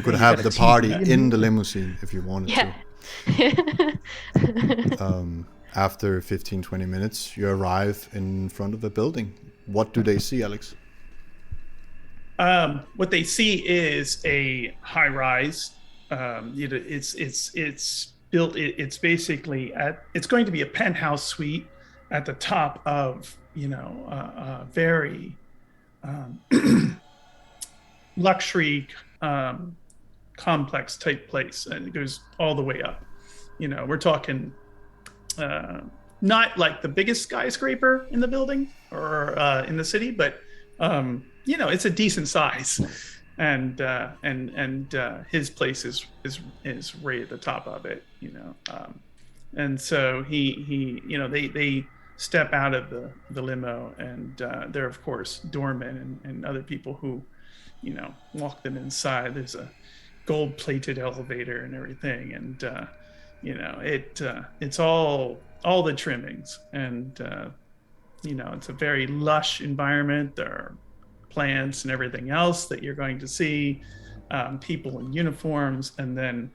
could You have got the a party TV. in the limousine if you wanted Yeah. to. After 15-20 minutes, you arrive in front of a building. What do they see, Alex? What they see is a high rise. It's built. It's basically it's going to be a penthouse suite at the top of a very luxury complex type place, and it goes all the way up. We're talking not like the biggest skyscraper in the building or in the city, but it's a decent size, and his place is right at the top of it, and so they step out of the limo, and they're of course doormen and other people who walk them inside. There's a gold-plated elevator and everything, and it's all the trimmings, and it's a very lush environment. There are plants and everything else that you're going to see, people in uniforms, and then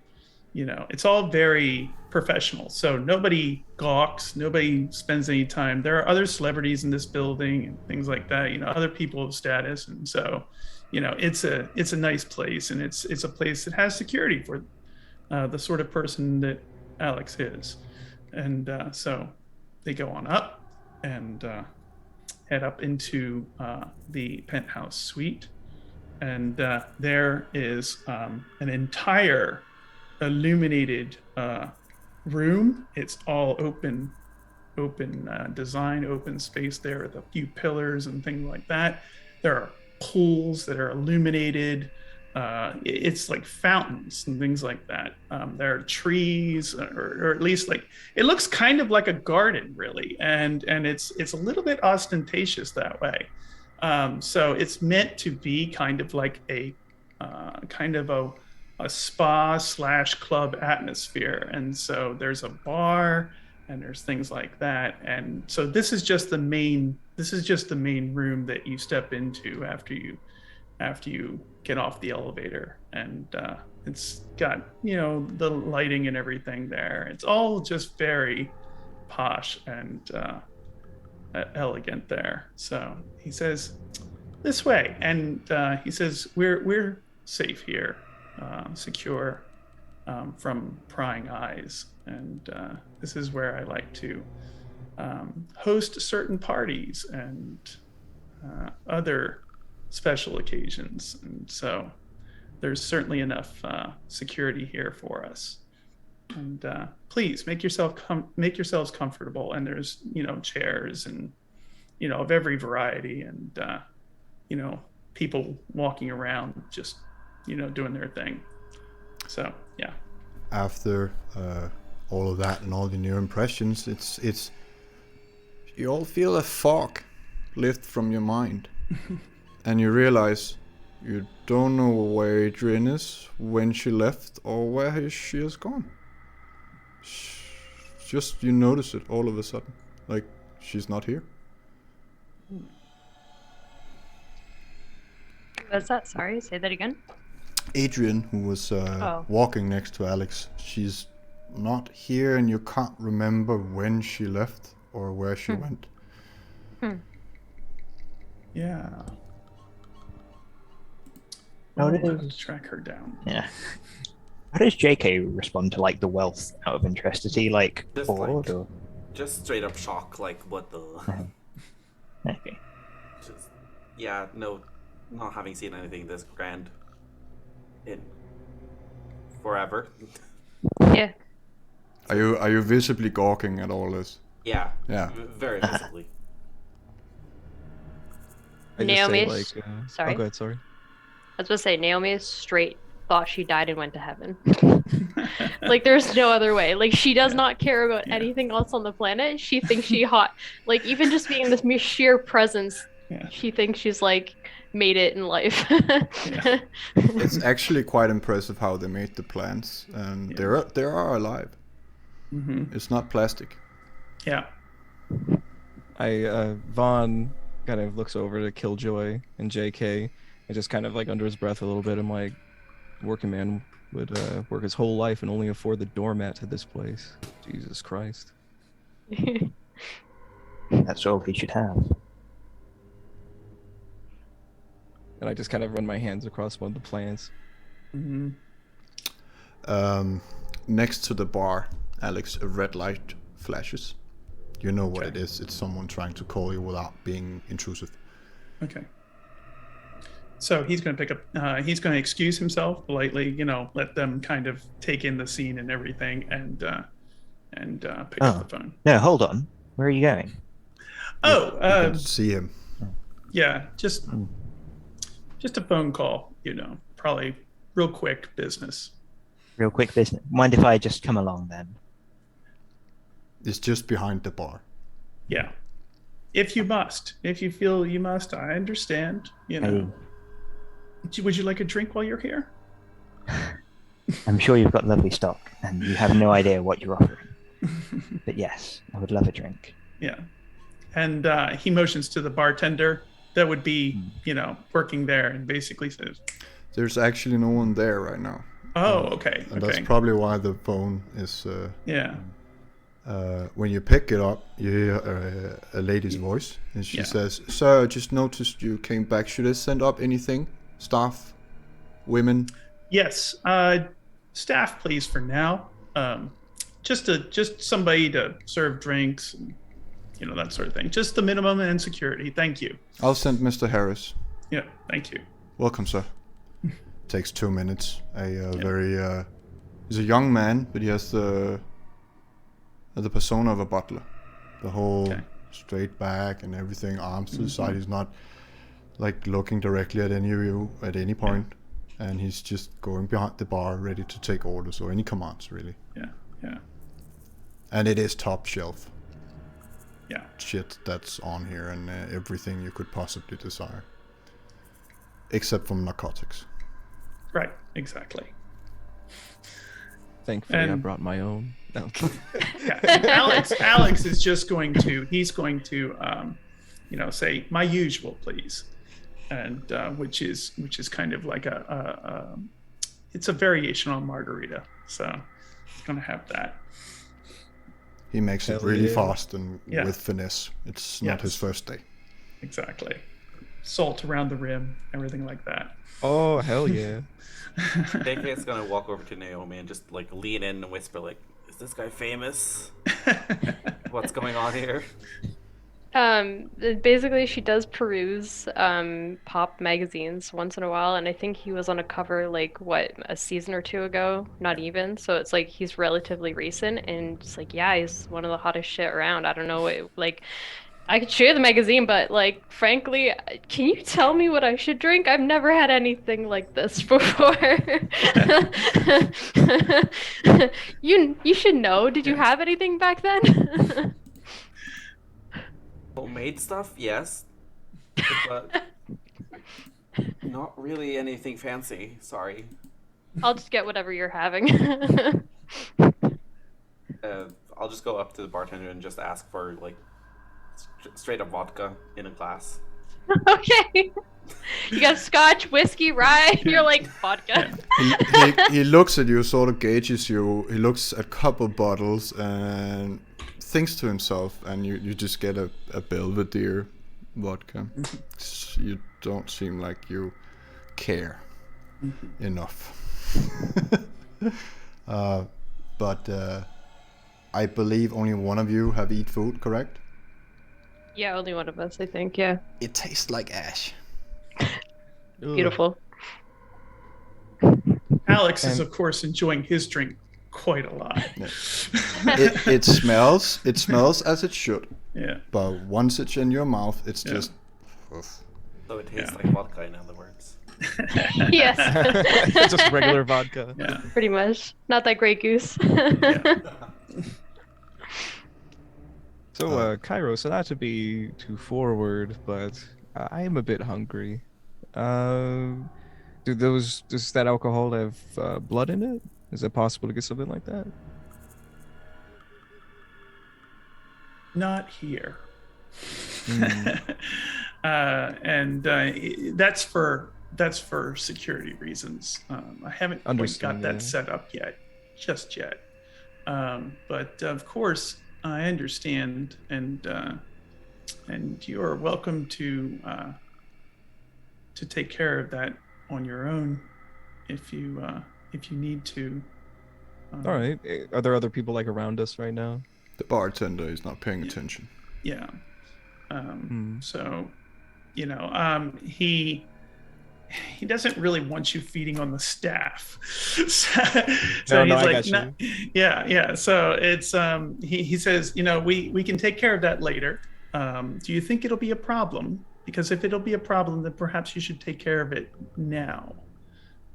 it's all very professional. So nobody gawks, nobody spends any time. There are other celebrities in this building and things like that, other people of status, and so it's a nice place, and it's a place that has security for the sort of person that Alex is. And so they go on up and head up into the penthouse suite, and there is an entire illuminated room. It's all open design, open space there with a few pillars and things like that. There are pools that are illuminated. It's like fountains and things like that. There are trees, or at least like it looks kind of like a garden, really, and it's a little bit ostentatious that way. So it's meant to be kind of like a spa / club atmosphere, and so there's a bar and there's things like that, and so this is just the main room that you step into after you get off the elevator, and it's got the lighting and everything there. It's all just very posh and elegant there. So he says, "This way," and he says, "We're safe here, secure from prying eyes, and this is where I like to host certain parties and other special occasions, and so there's certainly enough security here for us. And please make yourselves comfortable. And there's chairs and of every variety, and people walking around just doing their thing. So yeah." After all of that and all the new impressions, it's you all feel a fog lift from your mind, and you realize you don't know where Adrian is, when she left, or where she has gone. Just you notice it all of a sudden, like she's not here. What's that? Sorry, say that again. Adrian, who was walking next to Alex, she's not here, and you can't remember when she left or where she went. Yeah. How We'll have does to track her down. how does JK respond to like the wealth out of interest? Is he like Just bored or just straight up shock, like what the okay? just no, not having seen anything this grand in forever. Yeah. Are you visibly gawking at all this? Yeah. Yeah. Very visibly. I just say, Naomi, like, sorry. Oh, go ahead, sorry. I was gonna say Naomi is straight thought she died and went to heaven. Like there's no other way. Like she does not care about anything else on the planet. She thinks she hot. Like even just being in this sheer presence, she thinks she's like made it in life. It's actually quite impressive how they made the plants, and they are alive. It's not plastic. Yeah. Vaughn kind of looks over to Killjoy and JK and just kind of like under his breath a little bit. I'm like, working man would work his whole life and only afford the doormat to this place. Jesus Christ. That's all he should have. And I just kind of run my hands across one of the plants. Mm-hmm. Next to the bar, Alex, a red light flashes. You know what Okay. it is. It's someone trying to call you without being intrusive. Okay. So he's going to pick up. He's going to excuse himself politely. Let them kind of take in the scene and everything, and pick up the phone. No, hold on. Where are you going? Oh, You can see him. yeah, just a phone call. Probably real quick business. Real quick business. Mind if I just come along then? It's just behind the bar. Yeah, if you must, if you feel you must, I understand. Would you like a drink while you're here? I'm sure you've got lovely stock, and you have no idea what you're offering. But yes, I would love a drink. Yeah. And he motions to the bartender that would be, working there, and basically says, There's actually no one there right now. "Oh, okay, And okay, that's probably why the phone is... yeah, when you pick it up, you hear a lady's voice, and she Yeah. says, "Sir, I just noticed you came back. Should I send up anything? Staff? Women?" yes, staff, please, for now. Just somebody to serve drinks, and, that sort of thing. Just the minimum and security. Thank you. I'll send Mr. Harris. Yeah, thank you. Welcome, sir. Takes 2 minutes. He's a young man, but he has the persona of a butler. The whole Okay. straight back and everything, arms to the side. He's not like looking directly at any of you at any point. And he's just going behind the bar, ready to take orders or any commands, really. Yeah. And it is top shelf Yeah. shit that's on here, and everything you could possibly desire, except from narcotics. Right. Exactly. Thankfully, I And- brought my own. No. Yeah. Alex is just going to. He's going to, say my usual, please, and which is kind of like it's a variation on margarita. So he's gonna have that. He makes it Hell really yeah. fast and Yeah. with finesse. It's not Yes. his first day. Exactly. Salt around the rim, everything like that. Oh, hell yeah. JK is gonna walk over to Naomi and just like lean in and whisper, like, "Is this guy famous? What's going on here?" Basically, she does peruse pop magazines once in a while, and I think he was on a cover like a season or two ago, not even. So it's like he's relatively recent, and it's like, yeah, he's one of the hottest shit around. I don't know what, I could share the magazine, but frankly, can you tell me what I should drink? I've never had anything like this before. You should know. Did you have anything back then? Homemade stuff, yes, but not really anything fancy. Sorry. I'll just get whatever you're having. I'll just go up to the bartender and just ask for like straight up vodka in a glass. Okay. You got scotch, whiskey, rye, and you're like, vodka. He looks at you, sort of gauges you. He looks at a couple bottles and thinks to himself, and you just get a Belvedere vodka. You don't seem like you care enough. But I believe only one of you have eat food, correct? Yeah, only one of us, I think, yeah. It tastes like ash. Beautiful. Alex is, And- of course, enjoying his drink quite a lot. It smells as it should, Yeah. but once it's in your mouth, it's Yeah. just. Oof. So it tastes Yeah. like vodka, in other words. Yes. Just regular vodka. Yeah. Pretty much. Not that Grey Goose. So, Cairo, so not to be too forward, but I am a bit hungry. Does that alcohol have blood in it? Is it possible to get something like that? Not here. And that's for that's for security reasons. I haven't quite got Understand, that yeah. set up just yet. But of course, I understand, and you are welcome to take care of that on your own if you need to. All right. Are there other people like around us right now? The bartender is not paying attention. Yeah. Hmm. So, he doesn't really want you feeding on the staff. So No, he's I like, got you. "No." Yeah. So it's he says, we can take care of that later. Do you think it'll be a problem? Because if it'll be a problem, then perhaps you should take care of it now.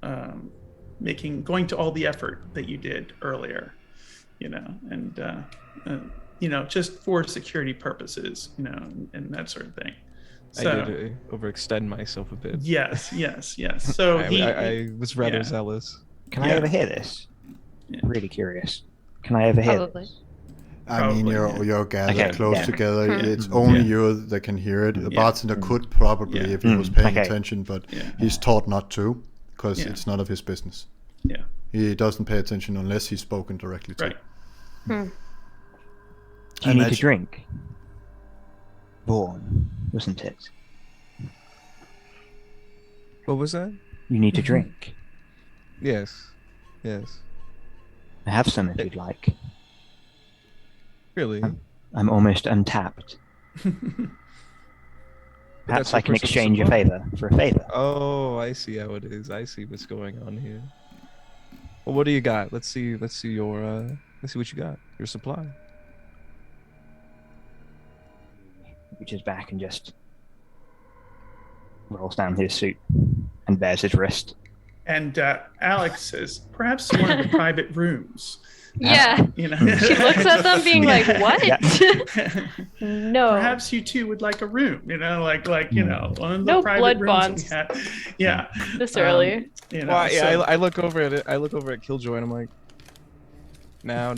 Going to all the effort that you did earlier, and just for security purposes, and that sort of thing. So, I did overextend myself a bit. Yes. So I was rather yeah. zealous. Can I Yeah. overhear this? Yeah. Really curious. Can I overhear Probably. this? I mean, Probably, you're gathered Okay, close yeah. together. Hmm. It's only Yeah. you that can hear it. The Yeah. bartender could probably, Yeah. if he was paying Okay. attention, but Yeah. he's taught not to, because Yeah. it's none of his business. Yeah. He doesn't pay attention unless he's spoken directly to. Right. Hmm. Do you need to Imagine- drink? Born, wasn't it? What was that? You need to drink. Yes. I have some if you'd like. Really? I'm almost untapped. That's Perhaps your I can personal exchange a supply. favor for a favor. Oh, I see how it is. I see what's going on here. Well, what do you got? Let's see your let's see what you got. Your supply. Reaches back and just rolls down his suit and bares his wrist. And Alex says, perhaps one of the private rooms. Yeah. You know. She looks at them being like, what? Yeah. No. Perhaps you two would like a room, like one of the No private blood rooms bonds. that we had. Yeah. This early. Well, yeah, so- I look over at it. I look over at Killjoy and I'm like, no.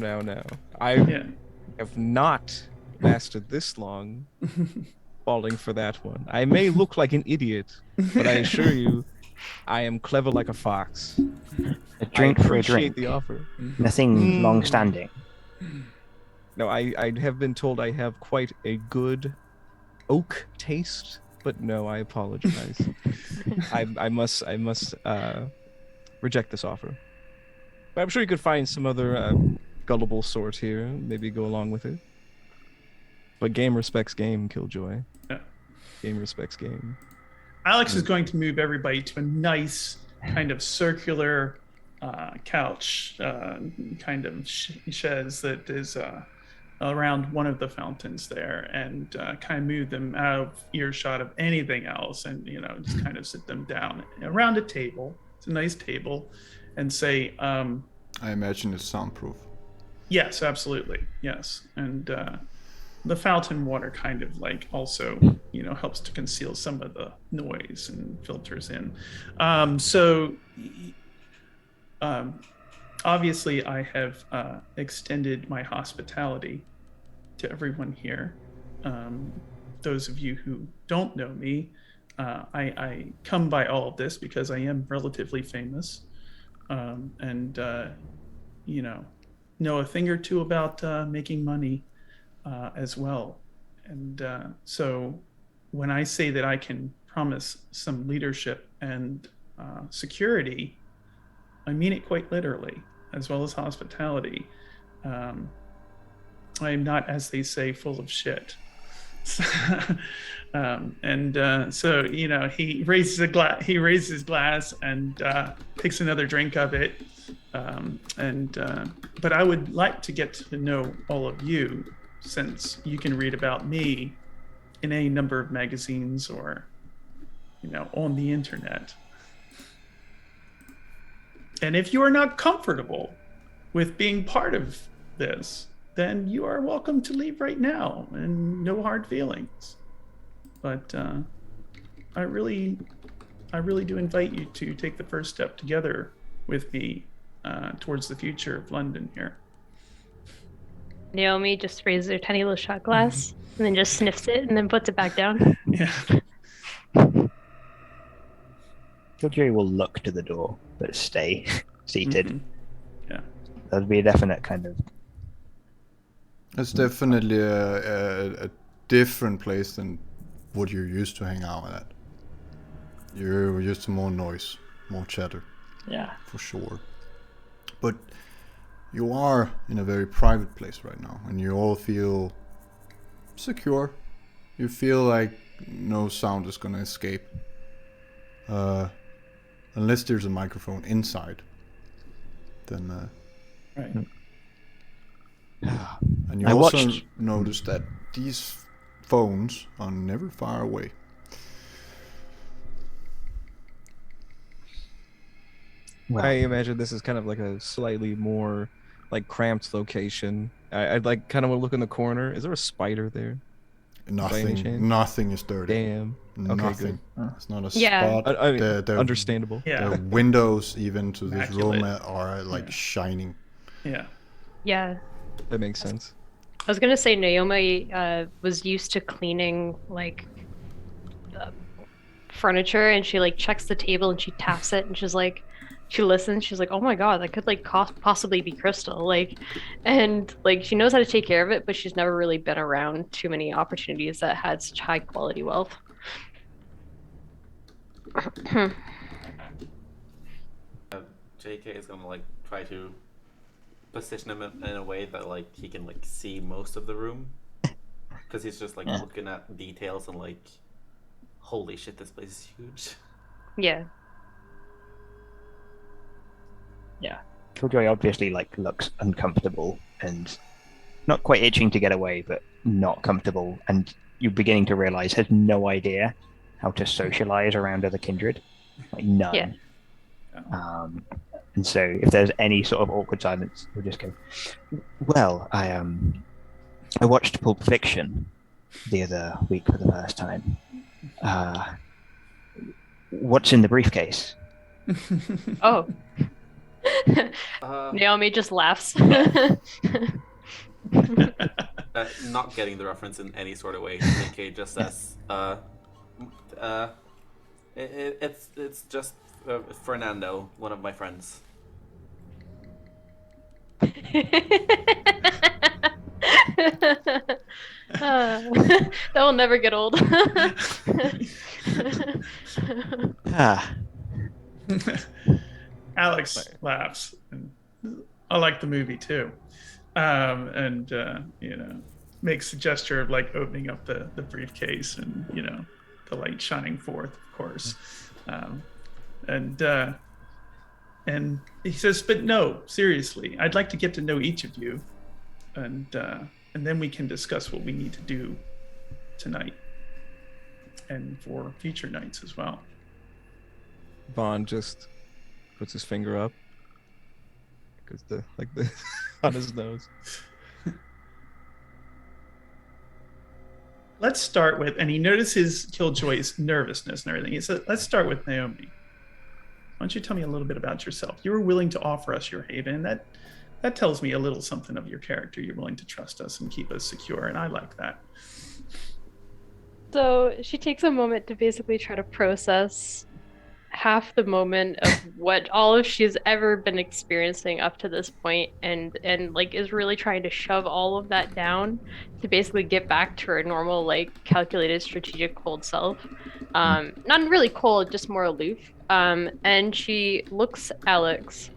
I yeah. have not lasted this long falling for that one. I may look like an idiot, but I assure you, I am clever like a fox. A drink I for a appreciate drink. the offer. Nothing long-standing. No, I have been told I have quite a good oak taste, but no, I apologize. I must reject this offer. But I'm sure you could find some other gullible sort here, maybe go along with it. But game respects game, Killjoy. Yeah. Game respects game. Alex is going to move everybody to a nice kind of circular couch, kind of chaise that is around one of the fountains there, and kind of move them out of earshot of anything else, and just kind of sit them down around a table. It's a nice table, and say, I imagine it's soundproof. yes, absolutely, yes, and the fountain water kind of like also helps to conceal some of the noise and filters in. Obviously I have extended my hospitality to everyone here. Those of you who don't know me, I come by all of this because I am relatively famous, and know a thing or two about making money as well. And so when I say that I can promise some leadership and security, I mean it quite literally, as well as hospitality. I am not, as they say, full of shit. So he raises a glass. He raises his glass and takes another drink of it. But I would like to get to know all of you, since you can read about me in any number of magazines or on the internet. And if you are not comfortable with being part of this, then you are welcome to leave right now, and no hard feelings. But I really do invite you to take the first step together with me towards the future of London here. Naomi just raises her tiny little shot glass and then just sniffs it and then puts it back down. Yeah. Killjoy will look to the door, but stay seated. Mhm. Yeah. That'd be a definite kind of. It's definitely a different place than what you're used to hang out at. You're used to more noise, more chatter, Yeah. for sure. But you are in a very private place right now, and you all feel secure. You feel like no sound is gonna escape. Unless there's a microphone inside. Then, Right. and you I also watched- notice that these phones are never far away. Well, I imagine this is kind of like a slightly more like cramped location. I'd like kind of want to look in the corner. Is there a spider there? Nothing. chance? Nothing is dirty. Damn. Okay, Nothing. good. It's not a Yeah. spot. I mean, The understandable. Yeah. The windows even to this room Immaculate. are like Yeah. shining. Yeah. Yeah. That makes sense. I was gonna say Naomi was used to cleaning like furniture, and she like checks the table and she taps it, and she's like, she listens. She's like, oh my god, that could like possibly be crystal, like, and like she knows how to take care of it, but she's never really been around too many opportunities that had such high quality wealth. JK is gonna like try to position him in a way that like he can like see most of the room, because he's just like looking at details and like, holy shit, this place is huge. Yeah. yeah. Killjoy obviously like looks uncomfortable and not quite itching to get away, but not comfortable, and you're beginning to realize has no idea how to socialize around other kindred, like none. Yeah. And so if there's any sort of awkward silence, we'll just go, well, I watched Pulp Fiction the other week for the first time. What's in the briefcase? Oh. Uh, Naomi just laughs. not getting the reference in any sort of way. JK just says, it's just Fernando, one of my friends. That will never get old. Ah, Alex laughs. And I like the movie too, and makes the gesture of like opening up the briefcase and the light shining forth, of course, and he says, "But no, seriously, I'd like to get to know each of you, and then we can discuss what we need to do tonight, and for future nights as well." Vaughn just puts his finger up, because the on his nose. Let's start with, and he notices Killjoy's nervousness and everything. He said, let's start with Naomi. Why don't you tell me a little bit about yourself? You were willing to offer us your haven. That tells me a little something of your character. You're willing to trust us and keep us secure, and I like that. So she takes a moment to basically try to process half the moment of what all of she's ever been experiencing up to this point, and like is really trying to shove all of that down to basically get back to her normal, like calculated, strategic, cold self. Not really cold, just more aloof. And she looks Alex.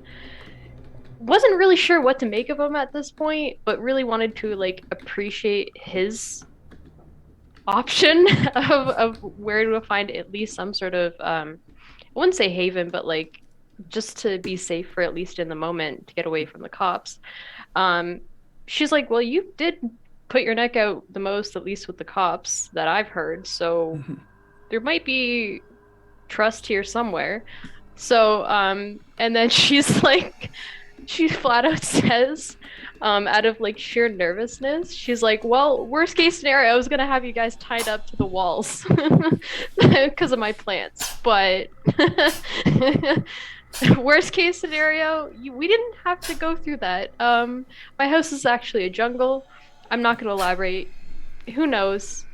Wasn't really sure what to make of him at this point, but really wanted to like appreciate his option of where to find at least some sort of I wouldn't say haven, but like just to be safe for at least in the moment, to get away from the cops. She's like, well, you did put your neck out the most, at least with the cops that I've heard, so there might be trust here somewhere. So and then she's like, she flat out says, out of like sheer nervousness, she's like, well, worst case scenario, I was gonna have you guys tied up to the walls because of my plants, but worst case scenario, we didn't have to go through that. My house is actually a jungle. I'm not gonna elaborate. Who knows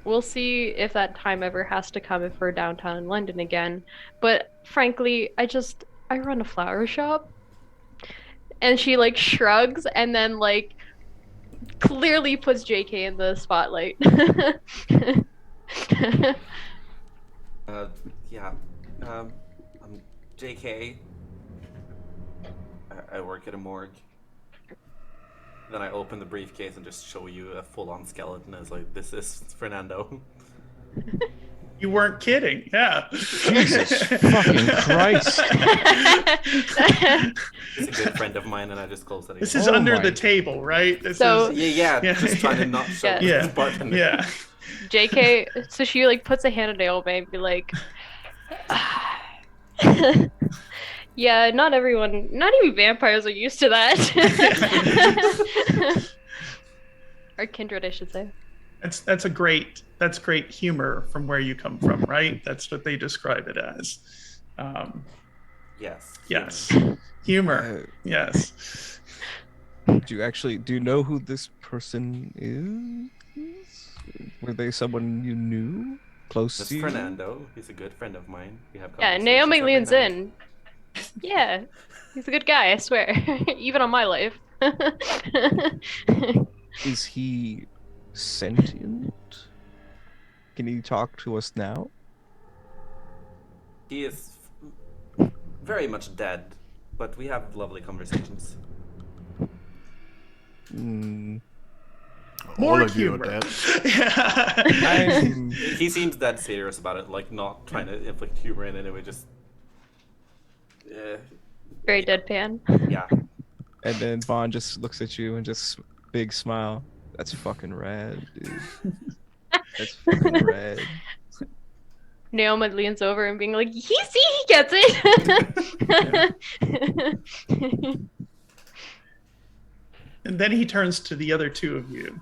we'll see if that time ever has to come if we're downtown in London again. But frankly, I run a flower shop. And she like shrugs and then like clearly puts JK in the spotlight. Yeah. I'm JK. I work at a morgue. Then I open the briefcase and just show you a full-on skeleton. It's like, this is Fernando. You weren't kidding. Yeah. Jesus fucking Christ. He's a good friend of mine, and I just closed it. This is under the table, right? This So- is Yeah, just trying to not show Yeah. the bartender. yeah. JK, so she like puts a hand on Naomi and be like, yeah, not everyone, not even vampires are used to that. Or kindred, I should say. That's great humor from where you come from, right? That's what they describe it as. Yes. Yes. Humor. Yes. Do you know who this person is? Were they someone you knew? Close That's to you? Fernando. He's a good friend of mine. We have Yeah, conversations Naomi every leans night. in. Yeah, he's a good guy, I swear. Even on my life. Is he sentient? Can he talk to us now? He is very much dead, but we have lovely conversations. Hmm. More All of you are humor. dead. Yeah. I'm He seems dead serious about it, like not trying to inflict humor in any way, just... Very deadpan. yeah. And then Vaughn just looks at you and just big smile. That's fucking rad, dude. That's fucking rad. Naomi leans over and being like, he gets it. And then he turns to the other two of you.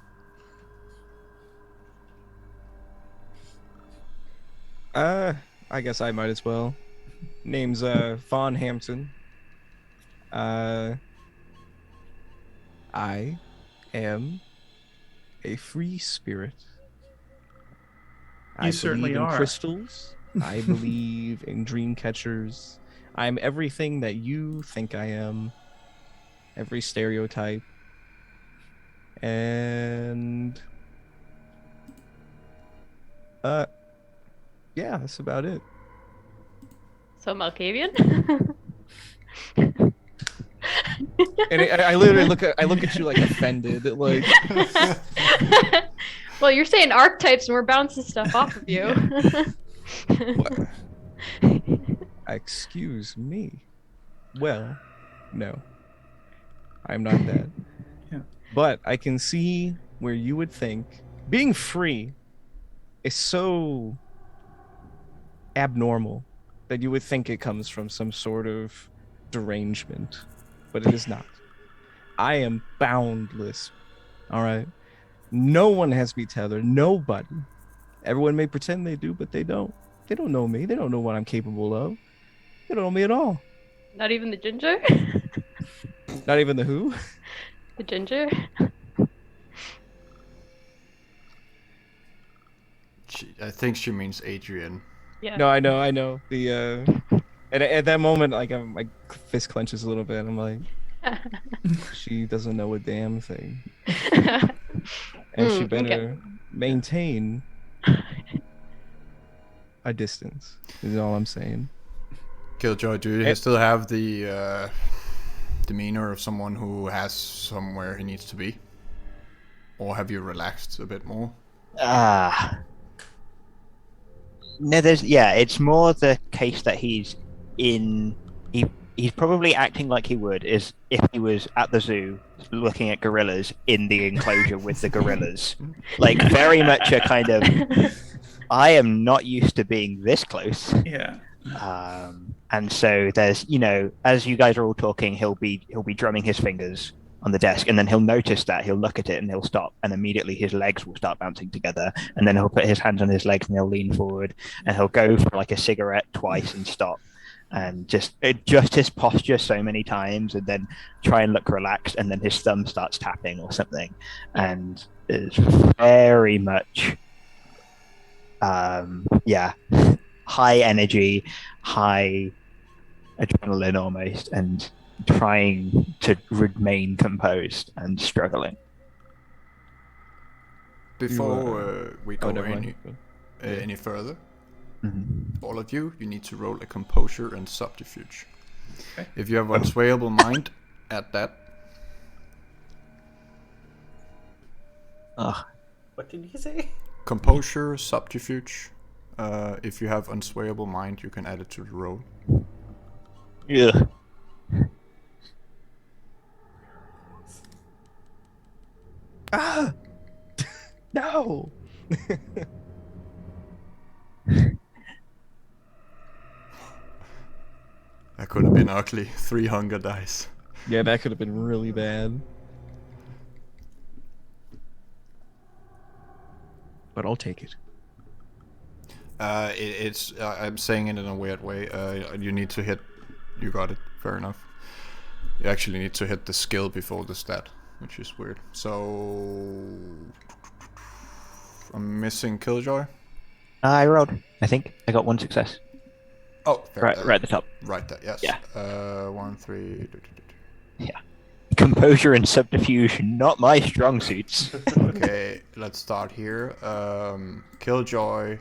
I guess I might as well. Name's Vaughn Hampton. I am a free spirit. I certainly believe in are. crystals. I believe in dream catchers. I'm everything that you think I am. Every stereotype. And yeah, that's about it. So Malkavian? And I literally look at you like offended, like Well, you're saying archetypes and we're bouncing stuff off of you. what? Excuse me. Well, no. I'm not that. Yeah. But I can see where you would think being free is so abnormal that you would think it comes from some sort of derangement, but it is not. I am boundless. All right. No one has me tethered. Nobody. Everyone may pretend they do, but they don't. They don't know me. They don't know what I'm capable of. They don't know me at all. Not even the ginger? Not even the who? The ginger? I think she means Adrian. Yeah. No, I know. The at that moment, like my fist clenches a little bit. I'm like, she doesn't know a damn thing, and she better okay. maintain a distance. Is all I'm saying. Killjoy, do you still have the demeanor of someone who has somewhere he needs to be? Or have you relaxed a bit more? No, it's more the case that he's probably acting like he would is if he was at the zoo looking at gorillas in the enclosure with the gorillas. Like very much a kind of, I am not used to being this close. Yeah. And so there's, as you guys are all talking, he'll be drumming his fingers on the desk, and then he'll notice that, he'll look at it and he'll stop, and immediately his legs will start bouncing together, and then he'll put his hands on his legs and he'll lean forward and he'll go for like a cigarette twice and stop, and just adjust his posture so many times, and then try and look relaxed, and then his thumb starts tapping or something, and it's very much yeah, high energy, high adrenaline almost, and trying to remain composed and struggling. Before we go never mind. any further, Mhm. all of you need to roll a composure and subterfuge. Okay. If you have unswayable mind, add that. Ugh. What did you say? Composure, subterfuge. If you have unswayable mind, you can add it to the roll. Yeah. Ah! No! That could have been ugly. 3 hunger dice. Yeah, that could have been really bad. But I'll take it. It's I'm saying it in a weird way. You need to hit. You got it. Fair enough. You actually need to hit the skill before the stat, which is weird. So I'm missing Killjoy. I rolled. I think I got 1 success. Oh, fair, Right at the top. Right there. Yes. Yeah. 1, 3. Yeah. Composure and subterfuge, not my strong suits. Okay, let's start here. Killjoy.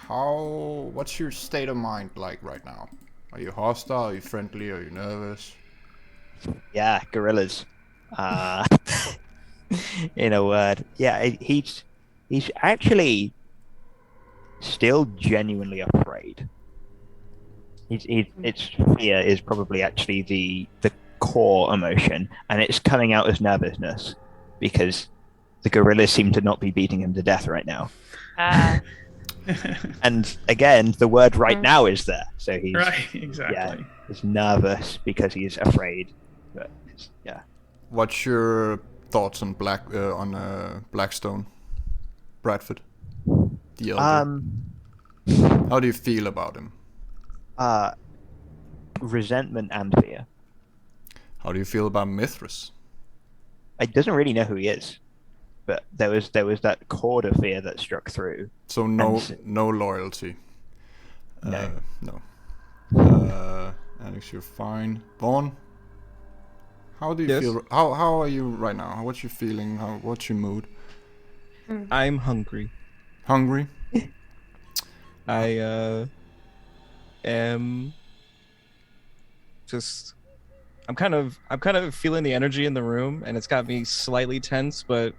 What's your state of mind like right now? Are you hostile? Are you friendly? Are you nervous? Yeah, gorillas. In a word, yeah, he's actually still genuinely afraid. Its fear is probably actually the core emotion, and it's coming out as nervousness because the gorillas seem to not be beating him to death right now. And again, the word "right now" is there, so he's Right, exactly. Yeah, he's nervous because he's afraid. But yeah. What's your thoughts on Blackstone, Bradford, the elder? How do you feel about him? Resentment and fear. How do you feel about Mithras? I doesn't really know who he is, but there was that chord of fear that struck through. So no loyalty. No. No. Alex, you're fine. Vaughn, how do you Yes? feel? How are you right now? What's your feeling? What's your mood? I'm hungry. Hungry? I am just I'm kind of feeling the energy in the room, and it's got me slightly tense, but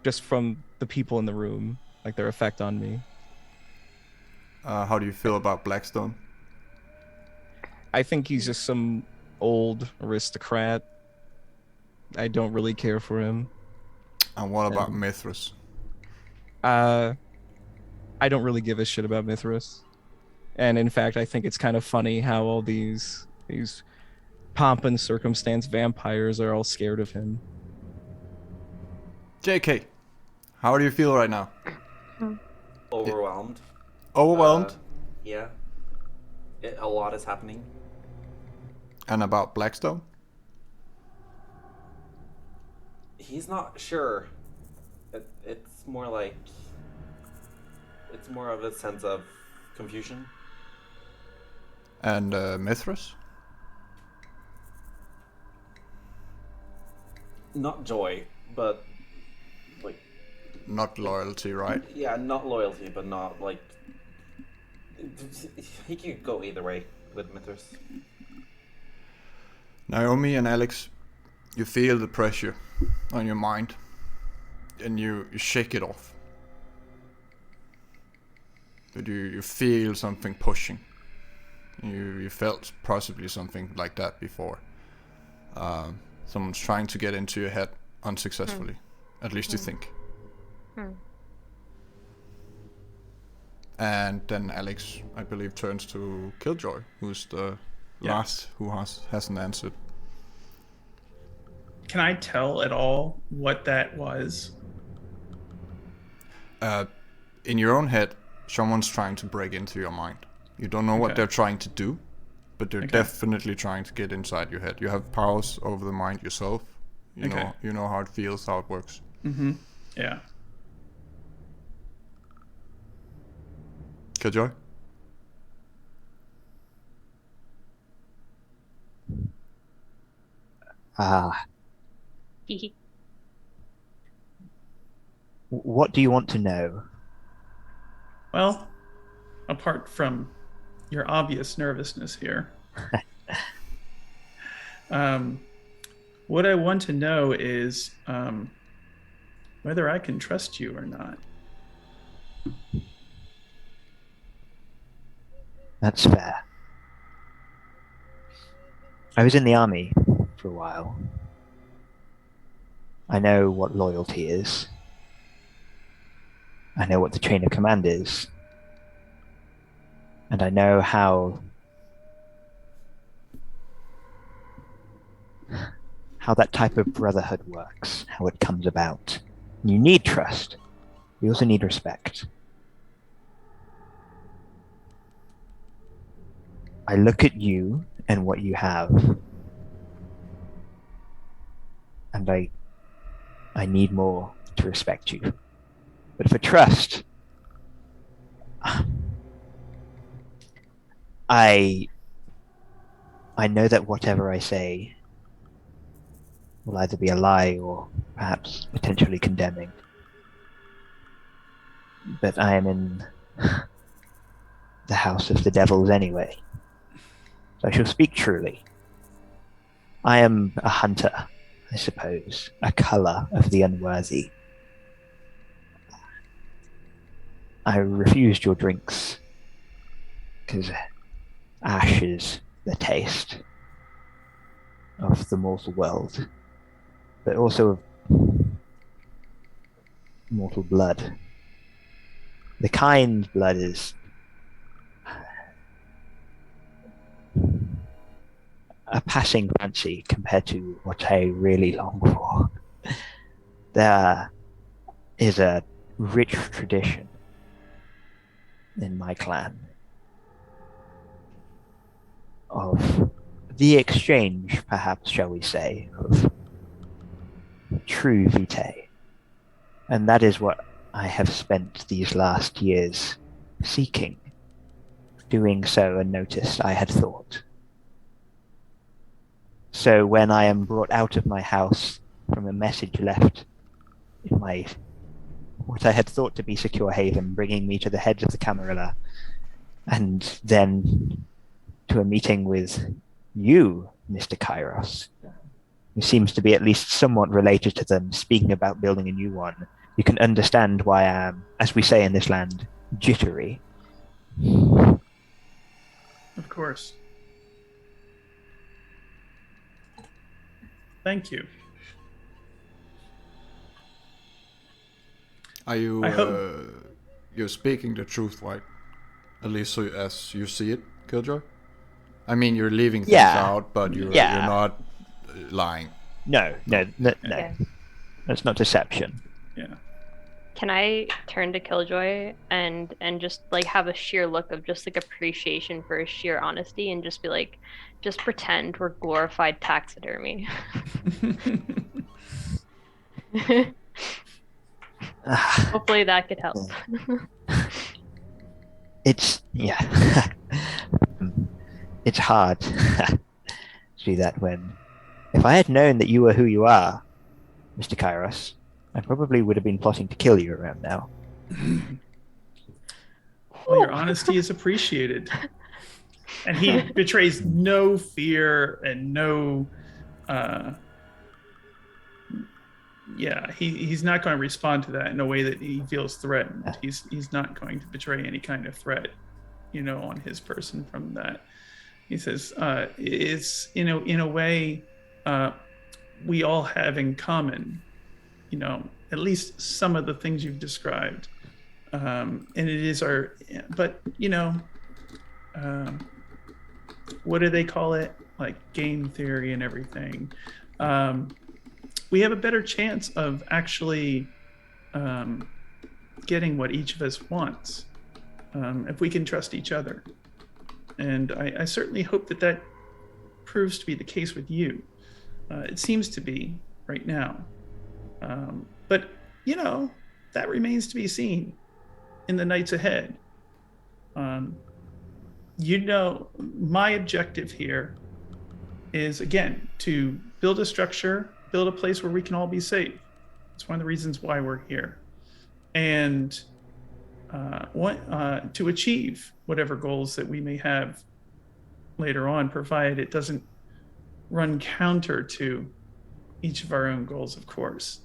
just from the people in the room, like their effect on me. How do you feel about Blackstone? I think he's just some old aristocrat. I don't really care for him. And what about Mithras? I don't really give a shit about Mithras. And in fact, I think it's kind of funny how all these pomp and circumstance vampires are all scared of him. JK, how do you feel right now? Overwhelmed. Overwhelmed? Yeah. A lot is happening. And about Blackstone? He's not sure. It's more like... It's more of a sense of confusion. And Mithras? Not joy, but... like... Not loyalty, right? Yeah, not loyalty, but not like... He could go either way with Mithras. Naomi and Alex, you feel the pressure on your mind. And you shake it off. But you feel something pushing. You felt possibly something like that before. Someone's trying to get into your head unsuccessfully. At least you think. And then Alex, I believe, turns to Killjoy, who's the last who hasn't answered. Can I tell at all what that was? In your own head, someone's trying to break into your mind. You don't know what they're trying to do, but they're definitely trying to get inside your head. You have powers over the mind yourself. You know how it feels, how it works. Yeah. Killjoy? Ah, Hee what do you want to know? Well, apart from your obvious nervousness here, what I want to know is whether I can trust you or not. That's fair. I was in the army for a while. I know what loyalty is. I know what the chain of command is. And I know how that type of brotherhood works, how it comes about. You need trust. You also need respect. I look at you and what you have, and I need more to respect you. But for trust, I know that whatever I say will either be a lie or perhaps potentially condemning. But I am in the house of the devils anyway. So I shall speak truly. I am a hunter, I suppose, a culler of the unworthy. I refused your drinks because ash is the taste of the mortal world, but also of mortal blood. The kind blood is a passing fancy compared to what I really long for. There is a rich tradition in my clan of the exchange, perhaps, shall we say, of true vitae. And that is what I have spent these last years seeking, doing so unnoticed, I had thought. So when I am brought out of my house from a message left in my what I had thought to be secure haven, bringing me to the heads of the Camarilla, and then to a meeting with you, Mr. Kairos, who seems to be at least somewhat related to them, speaking about building a new one, you can understand why I am, as we say in this land, jittery. Of course. Thank you. Are you? I hope- You're speaking the truth, right? At least so as you see it, Killjoy. I mean, you're leaving things out, but you're not lying. No. Okay. That's not deception. Yeah. Can I turn to Killjoy and just like have a sheer look of just like appreciation for his sheer honesty and just be like, just pretend we're glorified taxidermy. Hopefully that could help. It's it's hard to do that when if I had known that you were who you are, Mr. Kairos, I probably would have been plotting to kill you around now. Well, your honesty is appreciated. And he betrays no fear and no he's not going to respond to that in a way that he feels threatened. He's not going to betray any kind of threat, on his person from that. He says, it's in a way we all have in common, at least some of the things you've described. And it is what do they call it? Like game theory and everything. We have a better chance of actually getting what each of us wants if we can trust each other. And I certainly hope that proves to be the case with you. It seems to be right now. But, that remains to be seen in the nights ahead. My objective here is, again, to build a structure, build a place where we can all be safe. It's one of the reasons why we're here. And to achieve whatever goals that we may have later on, provided it doesn't run counter to each of our own goals, of course,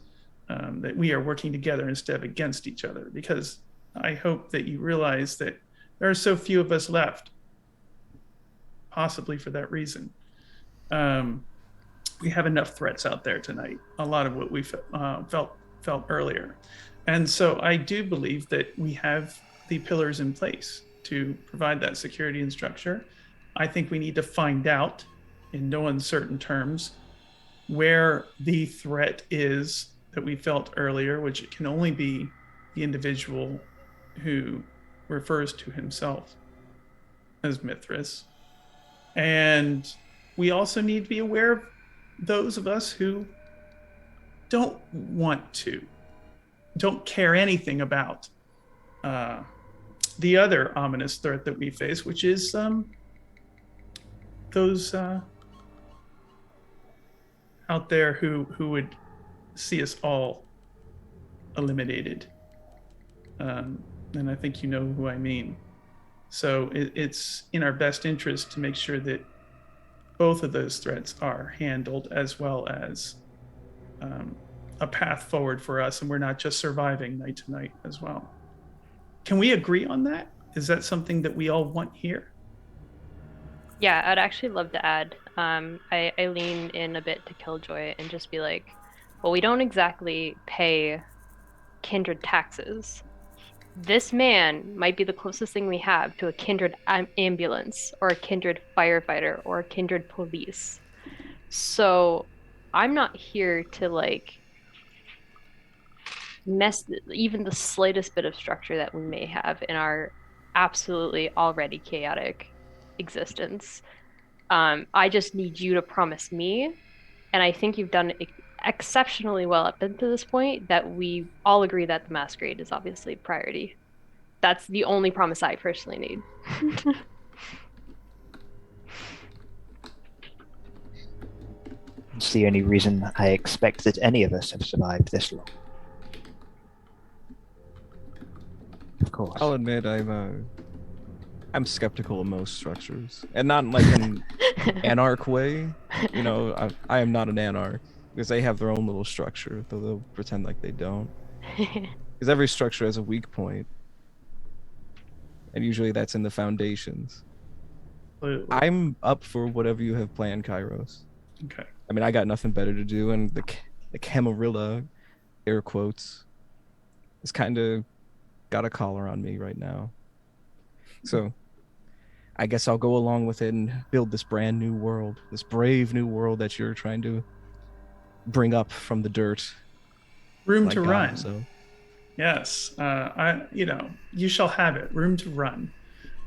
that we are working together instead of against each other, because I hope that you realize that there are so few of us left, possibly for that reason. We have enough threats out there tonight, a lot of what we felt earlier. And so I do believe that we have the pillars in place to provide that security and structure. I think we need to find out, in no uncertain terms, where the threat is that we felt earlier, which can only be the individual who refers to himself as Mithras. And we also need to be aware of those of us who don't care anything about the other ominous threat that we face, which is those out there who would see us all eliminated. And I think you know who I mean. So it's in our best interest to make sure that both of those threats are handled, as well as a path forward for us, and we're not just surviving night to night as well. Can we agree on that? Is that something that we all want here? Yeah, I'd actually love to add. I lean in a bit to Killjoy and just be like, well, we don't exactly pay kindred taxes. This man might be the closest thing we have to a kindred ambulance, or a kindred firefighter, or a kindred police. So I'm not here to like mess even the slightest bit of structure that we may have in our absolutely already chaotic existence. I just need you to promise me, and I think you've done exceptionally well up until this point, that we all agree that the masquerade is obviously priority. That's the only promise I personally need. It's the only reason I expect that any of us have survived this long. Of course. I'll admit I'm skeptical of most structures, and not in like an anarch way. You know, I am not an anarch, because they have their own little structure, though they'll pretend like they don't. Because every structure has a weak point, and usually that's in the foundations. I'm up for whatever you have planned, Kairos. Okay. I mean, I got nothing better to do, and the Camarilla, air quotes, is kind of got a collar on me right now. So I guess I'll go along with it and build this brand new world, this brave new world that you're trying to bring up from the dirt. Room to run. So. Yes, you shall have it. Room to run,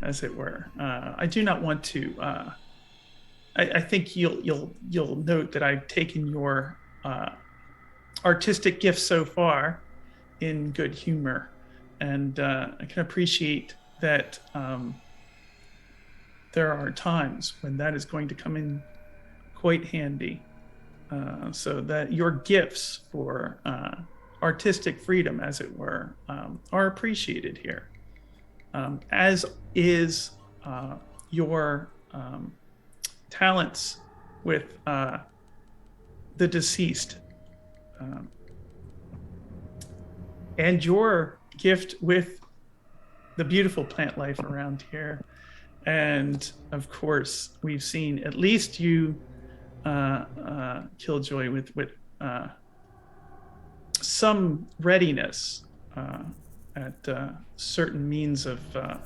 as it were. I do not want to. I think you'll note that I've taken your artistic gifts so far in good humor, and I can appreciate that there are times when that is going to come in quite handy. So that your gifts for artistic freedom, as it were, are appreciated here, as is your talents with the deceased, and your gift with the beautiful plant life around here. And of course, we've seen at least you, Killjoy, with some readiness at certain means of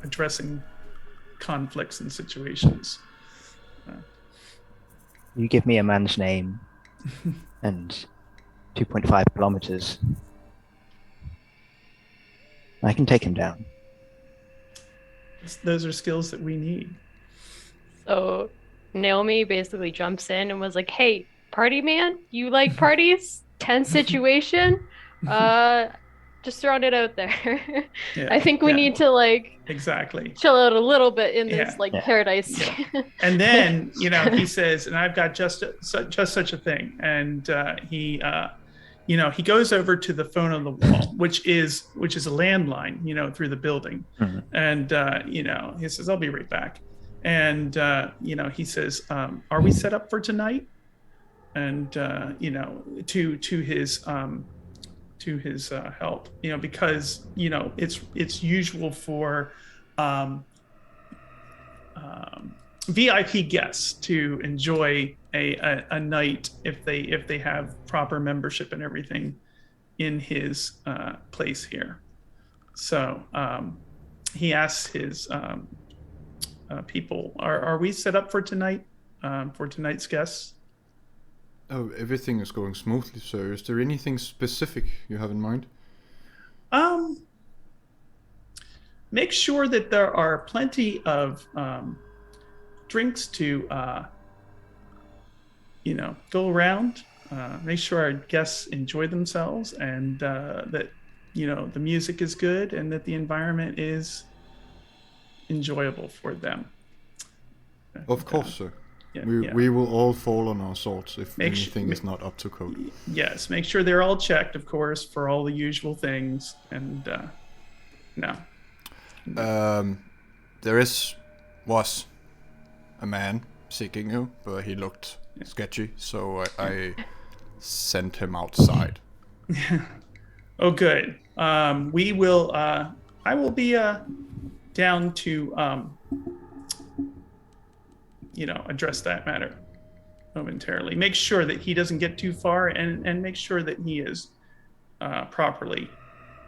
addressing conflicts and situations. You give me a man's name and 2.5 kilometers. I can take him down. Those are skills that we need. So Naomi basically jumps in and was like, hey, party man, you like parties? Tense situation? Just throwing it out there. Yeah, I think we yeah. need to like Exactly. chill out a little bit in this Yeah. like Yeah. paradise. Yeah. And then, you know, he says, and I've got just such a thing. And he goes over to the phone on the wall, which is a landline, you know, through the building. Mhm. And, he says, I'll be right back. And, he says, are we set up for tonight? And, to his help, because, it's usual for VIP guests to enjoy a night if they have proper membership and everything in his place here. So he asks his people, are we set up for tonight, for tonight's guests? Oh, everything is going smoothly, sir. Is there anything specific you have in mind? Make sure that there are plenty of drinks to go around. Make sure our guests enjoy themselves, and that the music is good and that the environment is enjoyable for them. Of course, sir. Yeah, We will all fall on our swords if Make anything is not up to code. Yes, make sure they're all checked, of course, for all the usual things. And no. There was a man seeking you, but he looked sketchy, so I sent him outside. Oh, good. We will. I will be down to address that matter momentarily. Make sure that he doesn't get too far, and make sure that he is properly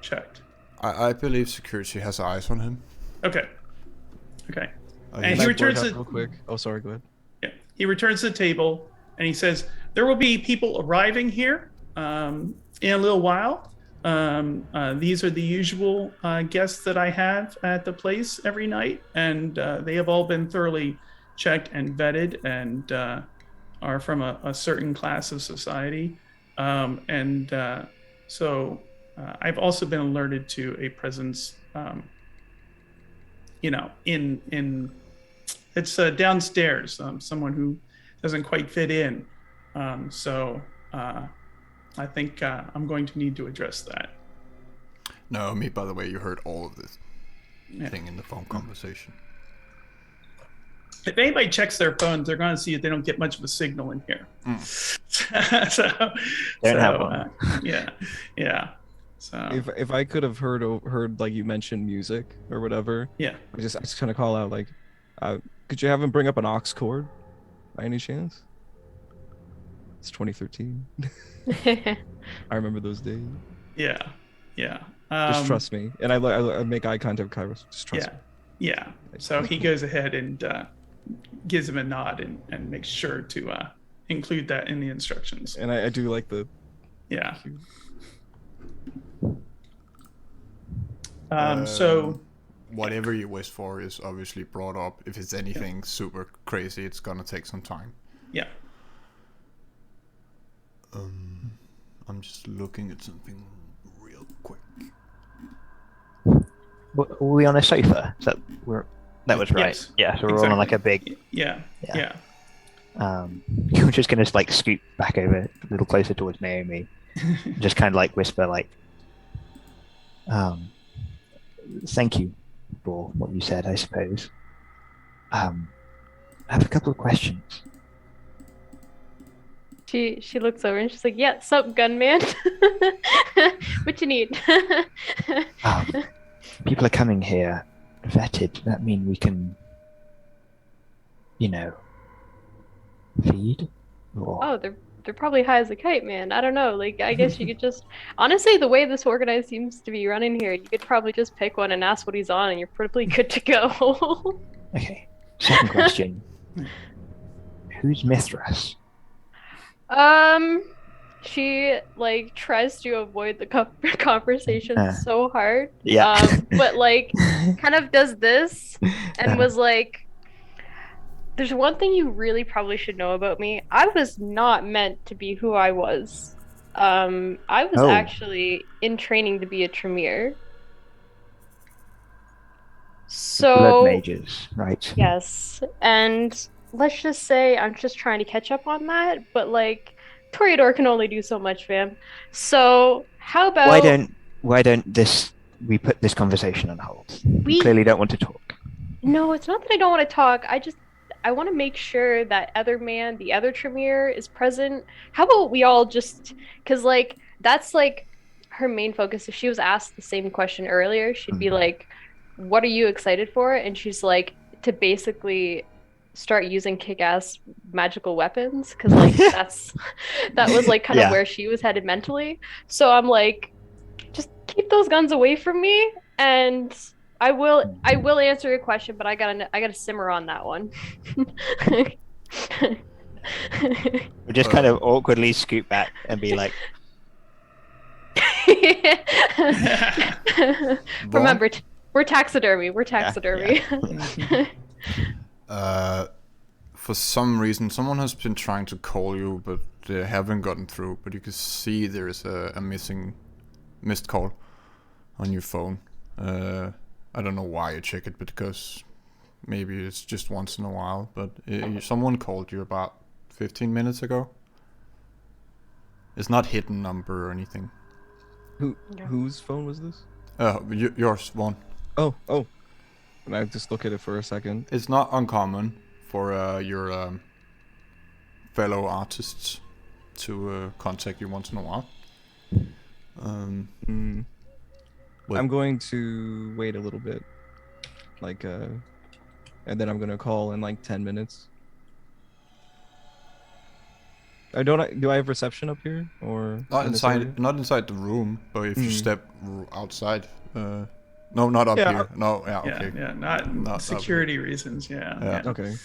checked. I believe security has eyes on him. Okay. And He's- he returns it it real quick. Oh, sorry. Go ahead. Yeah. He returns to the table and he says, there will be people arriving here in a little while. These are the usual guests that I have at the place every night, and they have all been thoroughly checked and vetted, and are from a certain class of society. So I've also been alerted to a presence, in it's downstairs, someone who doesn't quite fit in. So I think I'm going to need to address that. No, by the way, you heard all of this thing in the phone conversation. If anybody checks their phones, they're going to see that they don't get much of a signal in here. Don't have one. Yeah. So If I could have heard like you mentioned music or whatever, yeah. I just kind of call out like, could you have him bring up an aux cord by any chance? It's 2013. I remember those days. Yeah. Just trust me, and I make eye contact with Kairos. Just trust me. Yeah. So he goes ahead and gives him a nod and makes sure to include that in the instructions. And I do like the. Yeah. So whatever you wish for is obviously brought up. If it's anything super crazy, it's gonna take some time. Yeah. I'm just looking at something real quick. Were we on a sofa? That was right. Yes, Yeah, so we're on like a big. Yeah. You're just gonna like scoot back over a little closer towards Naomi, just kind of like whisper like, "Thank you for what you said, I suppose. I have a couple of questions." She looks over and she's like, "Yeah, sup, gunman? What you need?" People are coming here vetted. That mean we can, feed? Or... Oh, they're probably high as a kite, man. I don't know. Like, I guess you could just honestly, the way this organized seems to be running here, you could probably just pick one and ask what he's on, and you're probably good to go. Okay. Second question: who's Mithras? She like tries to avoid the conversation so hard. Yeah. But like kind of does this and was like, "There's one thing you really probably should know about me. I was not meant to be who I was. I was Oh. actually in training to be a Tremere. Blood So, mages, right? yes. And let's just say I'm just trying to catch up on that, but like Toreador can only do so much, fam. So, how Why about don't why don't this we put this conversation on hold? You we clearly don't want to talk. No, it's not that I don't want to talk. I want to make sure that other man, the other Tremere, is present. How about we all just, because like that's like her main focus. If she was asked the same question earlier, she'd be like, "What are you excited for?" And she's like, to basically start using kick-ass magical weapons, because like that was like kind of Yeah. where she was headed mentally. So I'm like, just keep those guns away from me, and I will answer your question, but I gotta simmer on that one. We just kind of awkwardly scoot back and be like, Remember, we're taxidermy. We're taxidermy. For some reason, someone has been trying to call you, but they haven't gotten through. But you can see there is a missed call on your phone. I don't know why you check it, because maybe it's just once in a while. But someone called you about 15 minutes ago. It's not hidden number or anything. Whose phone was this? Yours, one. Oh. And I just look at it for a second. It's not uncommon for your fellow artists to contact you once in a while. What? I'm going to wait a little bit, and then I'm gonna call in like 10 minutes. Do I have reception up here or Not in this area? inside the room, but if you step outside, no, not up here. No, okay. Not security reasons. Yeah. Okay.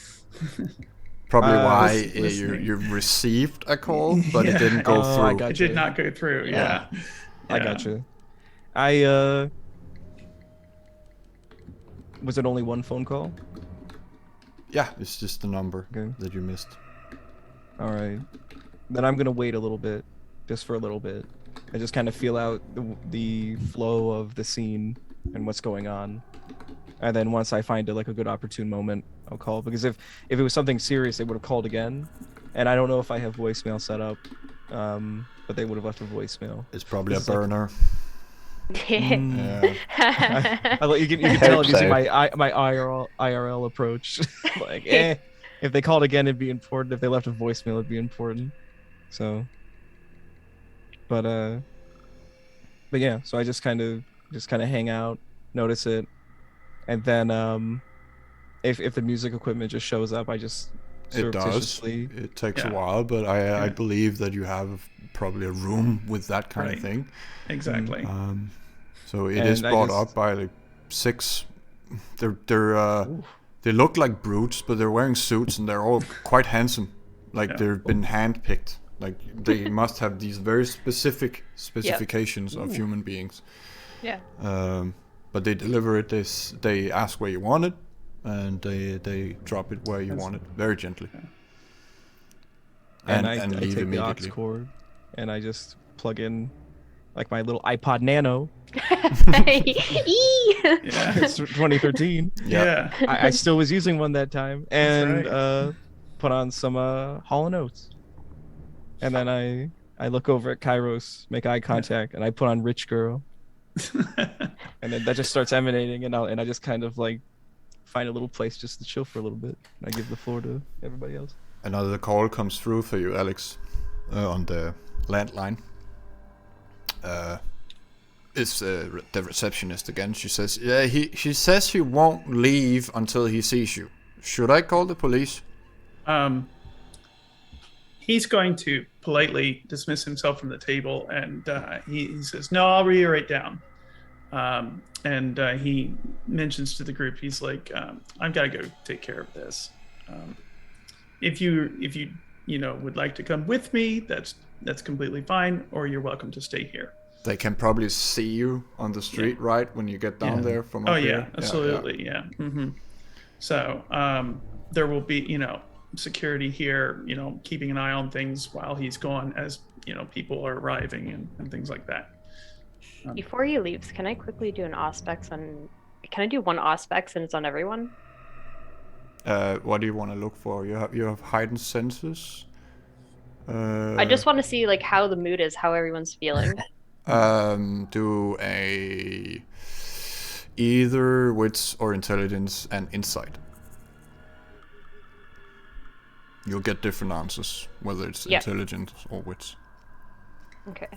Probably why listening. you received a call, but it didn't go through. I got It did not go through. Yeah. I got you. Was it only one phone call? Yeah, it's just the number that you missed. All right. Then I'm gonna wait a little bit, just for a little bit. I just kind of feel out the flow of the scene and what's going on, and then once I find a good opportune moment, I'll call. Because if it was something serious, they would have called again, and I don't know if I have voicemail set up, but they would have left a voicemail. It's probably a burner. Yeah. You can tell I'm using my IRL approach. If they called again, it'd be important. If they left a voicemail, it'd be important. So, but yeah. So I just kind of hang out, notice it, and then if the music equipment just shows up, I just surreptitiously. It does. It takes a while, but I believe that you have probably a room with that kind of thing. Exactly. So it is brought up by like 6. They look like brutes, but they're wearing suits and they're all quite handsome. Like they've been handpicked. Like they must have these very specific specifications of human beings. Yeah. But they deliver it. They ask where you want it, and they drop it where you want it very gently. And I leave take the aux immediately. cord, and I just plug in like my little iPod Nano. It's 2013. Yeah. I still was using one that time, and put on some Hall & Oates, and then I look over at Kairos, make eye contact, and I put on Rich Girl, and then that just starts emanating, and I just kind of like find a little place just to chill for a little bit, and I give the floor to everybody else. Another call comes through for you, Alex, on the landline. It's the receptionist again. She says, she says he won't leave until he sees you. Should I call the police? He's going to politely dismiss himself from the table, and he says, "No, I'll reiterate down." And he mentions to the group, he's like, "I've got to go take care of this. If you would like to come with me, that's completely fine, or you're welcome to stay here." They can probably see you on the street, right, when you get down there from up here? Absolutely, yeah. Mm-hmm. So there will be, security here, keeping an eye on things while he's gone, as people are arriving and things like that. Before he leaves, can I quickly do an Auspex on? Can I do one Auspex and it's on everyone? What do you want to look for? You have heightened senses. I just want to see like how the mood is, how everyone's feeling. Do a either wits or intelligence and insight. You'll get different answers, whether it's intelligence or wits. Okay.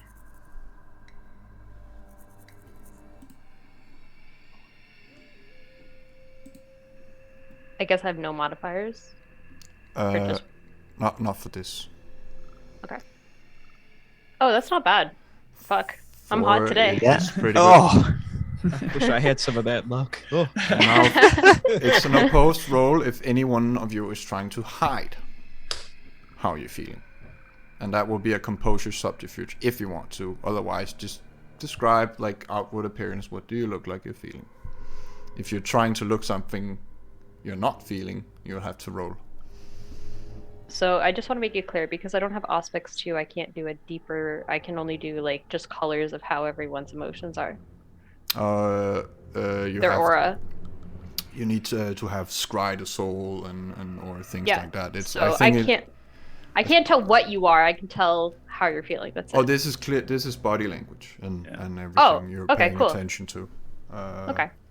I guess I have no modifiers. Not for this. Okay. Oh, that's not bad. Fuck. I'm hot today. It's pretty good. Oh, wish I had some of that luck. Oh. Now, it's an opposed roll if any one of you is trying to hide how you're feeling. And that will be a composure subterfuge if you want to. Otherwise, just describe like outward appearance. What do you look like you're feeling? If you're trying to look something you're not feeling, you'll have to roll. So I just want to make it clear, because I don't have Auspex 2, I can't do a deeper, I can only do like just colors of how everyone's emotions are. Their aura. You need to have scry the soul and or things like that. It's so I can't tell what you are, I can tell how you're feeling. That's it. Oh, this is clear. This is body language and everything you're paying attention to.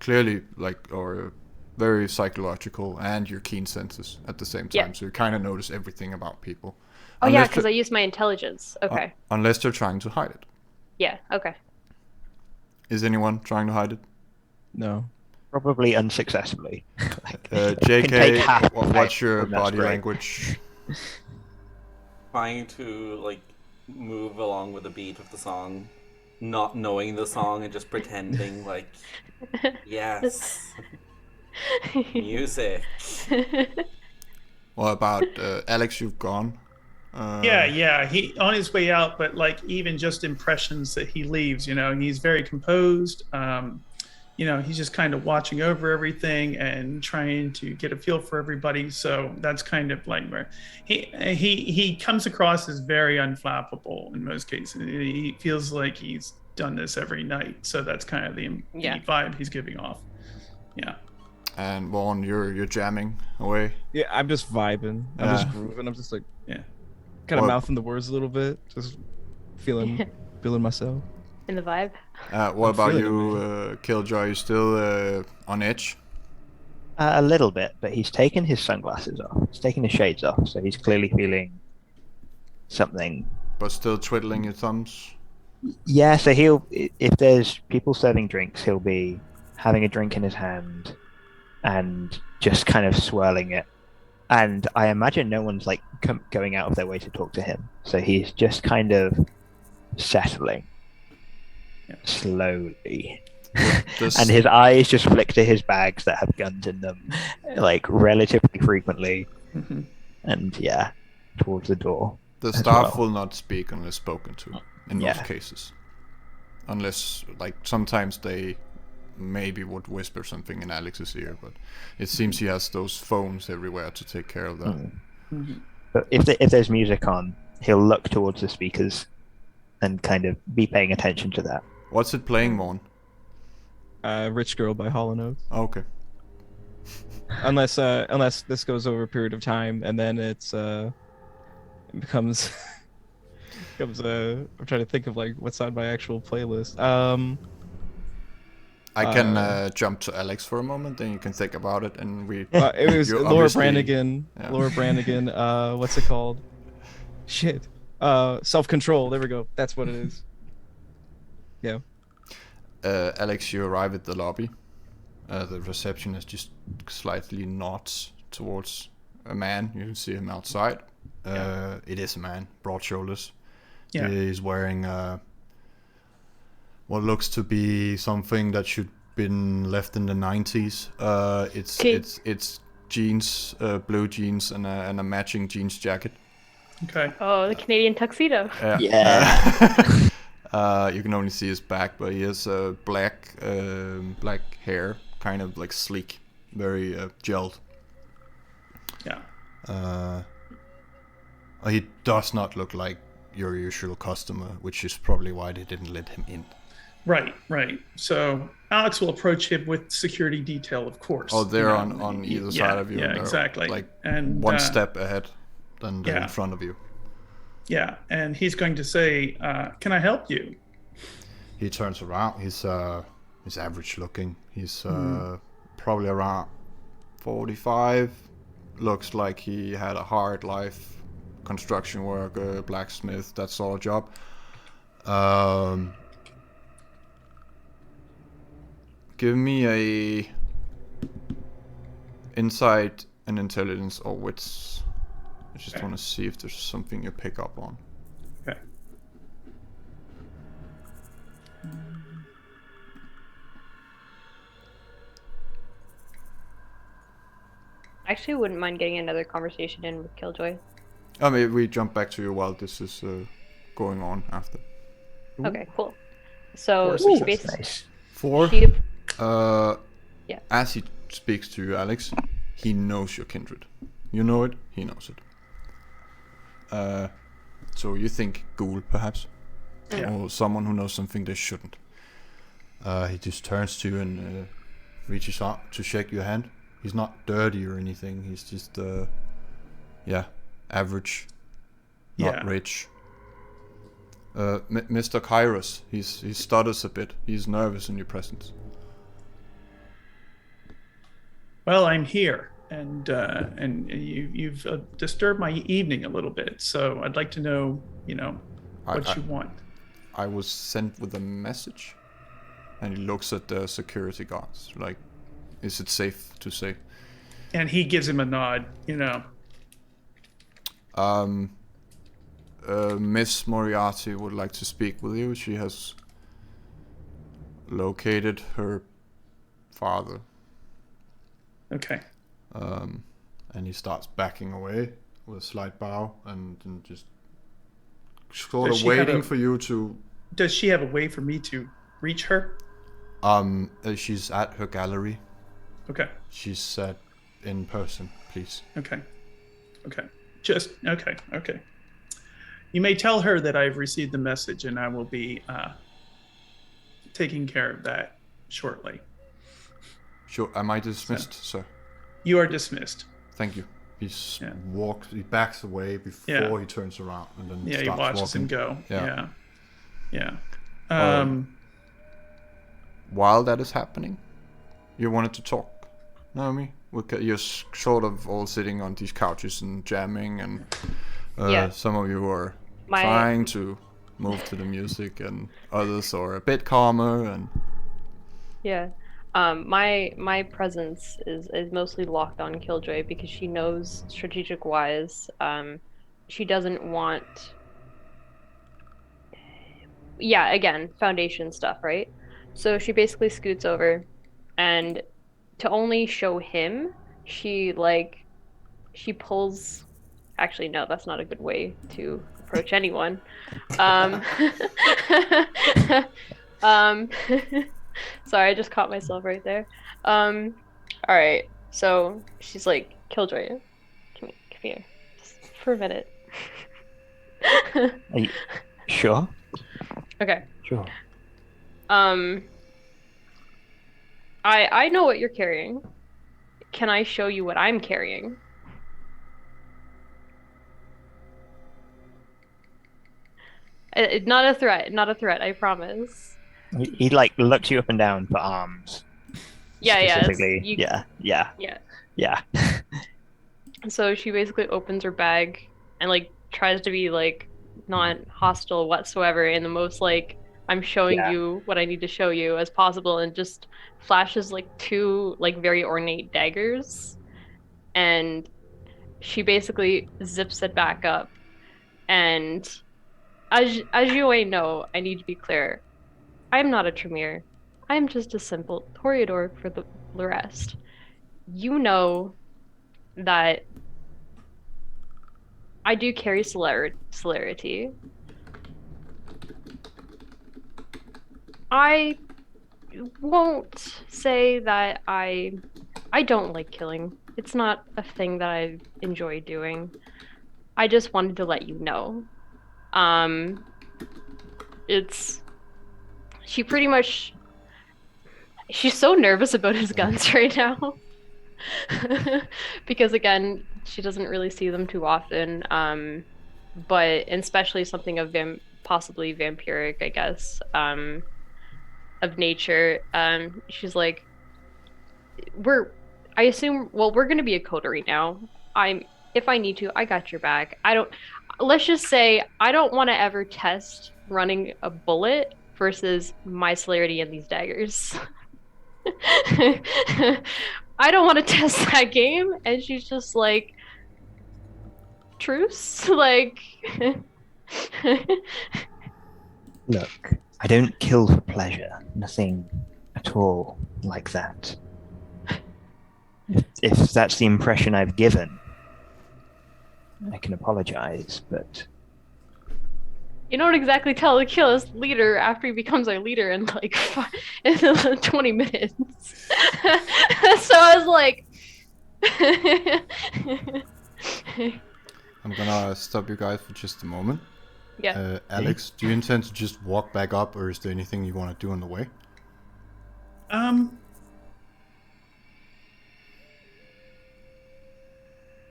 Clearly, or very psychological, and your keen senses at the same time. So you kind of notice everything about people. Oh, yeah, because I use my intelligence. Okay. Unless they're trying to hide it. Yeah, okay. Is anyone trying to hide it? No. Probably unsuccessfully. JK, what's your body language? Trying to move along with the beat of the song, not knowing the song and just pretending yes. Music. What about Alex? You've gone. Yeah. He on his way out, but even just impressions that he leaves. He's very composed. He's just kind of watching over everything and trying to get a feel for everybody. So that's kind of where he comes across as very unflappable in most cases. He feels like he's done this every night. So that's kind of the vibe he's giving off. Yeah. And Vaughn, you're jamming away. Yeah, I'm just vibing. I'm just grooving. I'm just kind of mouthing the words a little bit, just feeling myself. In the vibe. What about you, Killjoy? You still on edge? A little bit, but he's taken his sunglasses off. He's taken his shades off, so he's clearly feeling something. But still twiddling your thumbs? Yeah, so if there's people serving drinks, he'll be having a drink in his hand and just kind of swirling it. And I imagine no one's going out of their way to talk to him. So he's just kind of settling slowly. And his eyes just flick to his bags that have guns in them, relatively frequently. Mm-hmm. And towards the door. The staff will not speak unless spoken to in most cases. Unless, sometimes they maybe would whisper something in Alex's ear, but it seems he has those phones everywhere to take care of that. Mm-hmm. But if there's music on, he'll look towards the speakers and kind of be paying attention to that. What's it playing, Vaughn? Rich Girl by Hall & Oates. Oh, okay. Unless this goes over a period of time and then it becomes I'm trying to think of what's on my actual playlist. I can jump to Alex for a moment, then you can think about it, and we. It was Laura Branigan. Yeah. Laura Branigan. What's it called? Shit. Self-control. There we go. That's what it is. Yeah. Alex, you arrive at the lobby. The receptionist just slightly nods towards a man. You can see him outside. It is a man, broad shoulders. Yeah. He's wearing what looks to be something that should been left in the 90s. It's jeans, blue jeans, and a matching jeans jacket. Okay. Oh, the Canadian tuxedo. Yeah. You can only see his back, but he has black hair, kind of sleek, very gelled. Yeah. He does not look like your usual customer, which is probably why they didn't let him in. Right. So Alex will approach him with security detail, of course. Oh, they're on either side of you. Yeah, and they're exactly. Like and one step ahead than they're yeah. in front of you. Yeah, and he's going to say, "Can I help you?" He turns around. He's average looking. He's probably around 45. Looks like he had a hard life, construction worker, blacksmith, that sort of job. Give me a insight and intelligence or wits. I just want to see if there's something you pick up on. Okay. Actually, wouldn't mind getting another conversation in with Killjoy. I mean, we jump back to you while this is going on after. Okay, cool. So Ooh, she basically Nice. 4. she yeah. As he speaks to you, Alex, he knows your kindred. You know it, he knows it. So you think ghoul, perhaps? Yeah. Or someone who knows something they shouldn't. He just turns to you and reaches out to shake your hand. He's not dirty or anything. He's just, average, not rich. Mr. Kairos, he stutters a bit. He's nervous in your presence. Well, I'm here, and you've disturbed my evening a little bit. So I'd like to know, what you want. I was sent with a message, and he looks at the security guards. Like, is it safe to say? And he gives him a nod. Miss Moriarty would like to speak with you. She has located her father. Okay. And he starts backing away with a slight bow and just sort Does of she have waiting a- for you to. Does she have a way for me to reach her? She's at her gallery. Okay. She said, in person, please. Okay. Just okay. You may tell her that I've received the message, and I will be taking care of that shortly. Sure. Am I dismissed, sir? You are dismissed. Thank you. He backs away before he turns around and then Yeah, he starts watches walking. him go. Yeah. While that is happening, you wanted to talk, Naomi? You're sort of all sitting on these couches and jamming, and some of you are trying to move to the music, and others are a bit calmer. And my presence is mostly locked on Killjoy because she knows strategic wise, she doesn't want. Yeah, again, foundation stuff, right? So she basically scoots over, and to only show him, she pulls. Actually, no, that's not a good way to approach anyone. Sorry, I just caught myself right there. All right, so she's like, Killjoy, come here, just for a minute. Are you sure? Okay. Sure. I know what you're carrying. Can I show you what I'm carrying? Not a threat, I promise. He like looks you up and down for arms. Yeah. Specifically. Yeah. So she basically opens her bag and like tries to be like not hostile whatsoever in the most like I'm showing you what I need to show you as possible, and just flashes like 2 like very ornate daggers, and she basically zips it back up. And as you may know, I need to be clear. I'm not a Tremere. I'm just a simple Toreador for the rest. You know that I do carry celerity. I won't say that I don't like killing. It's not a thing that I enjoy doing. I just wanted to let you know. Um, it's she pretty much she's so nervous about his guns right now. Because again, she doesn't really see them too often. But especially something of possibly vampiric, I guess, of nature. She's like, I assume, well, we're gonna be a coterie now. If I need to, I got your back. Let's just say I don't want to ever test running a bullet versus my celerity and these daggers. I don't want to test that game. And she's just like, truce? Like, Look, I don't kill for pleasure. Nothing at all like that. If that's the impression I've given, I can apologize, but you don't exactly tell the kill his leader after he becomes our leader in like 20 minutes. So I was like, I'm gonna stop you guys for just a moment. yeah. Alex, do you intend to just walk back up, or is there anything you want to do on the way?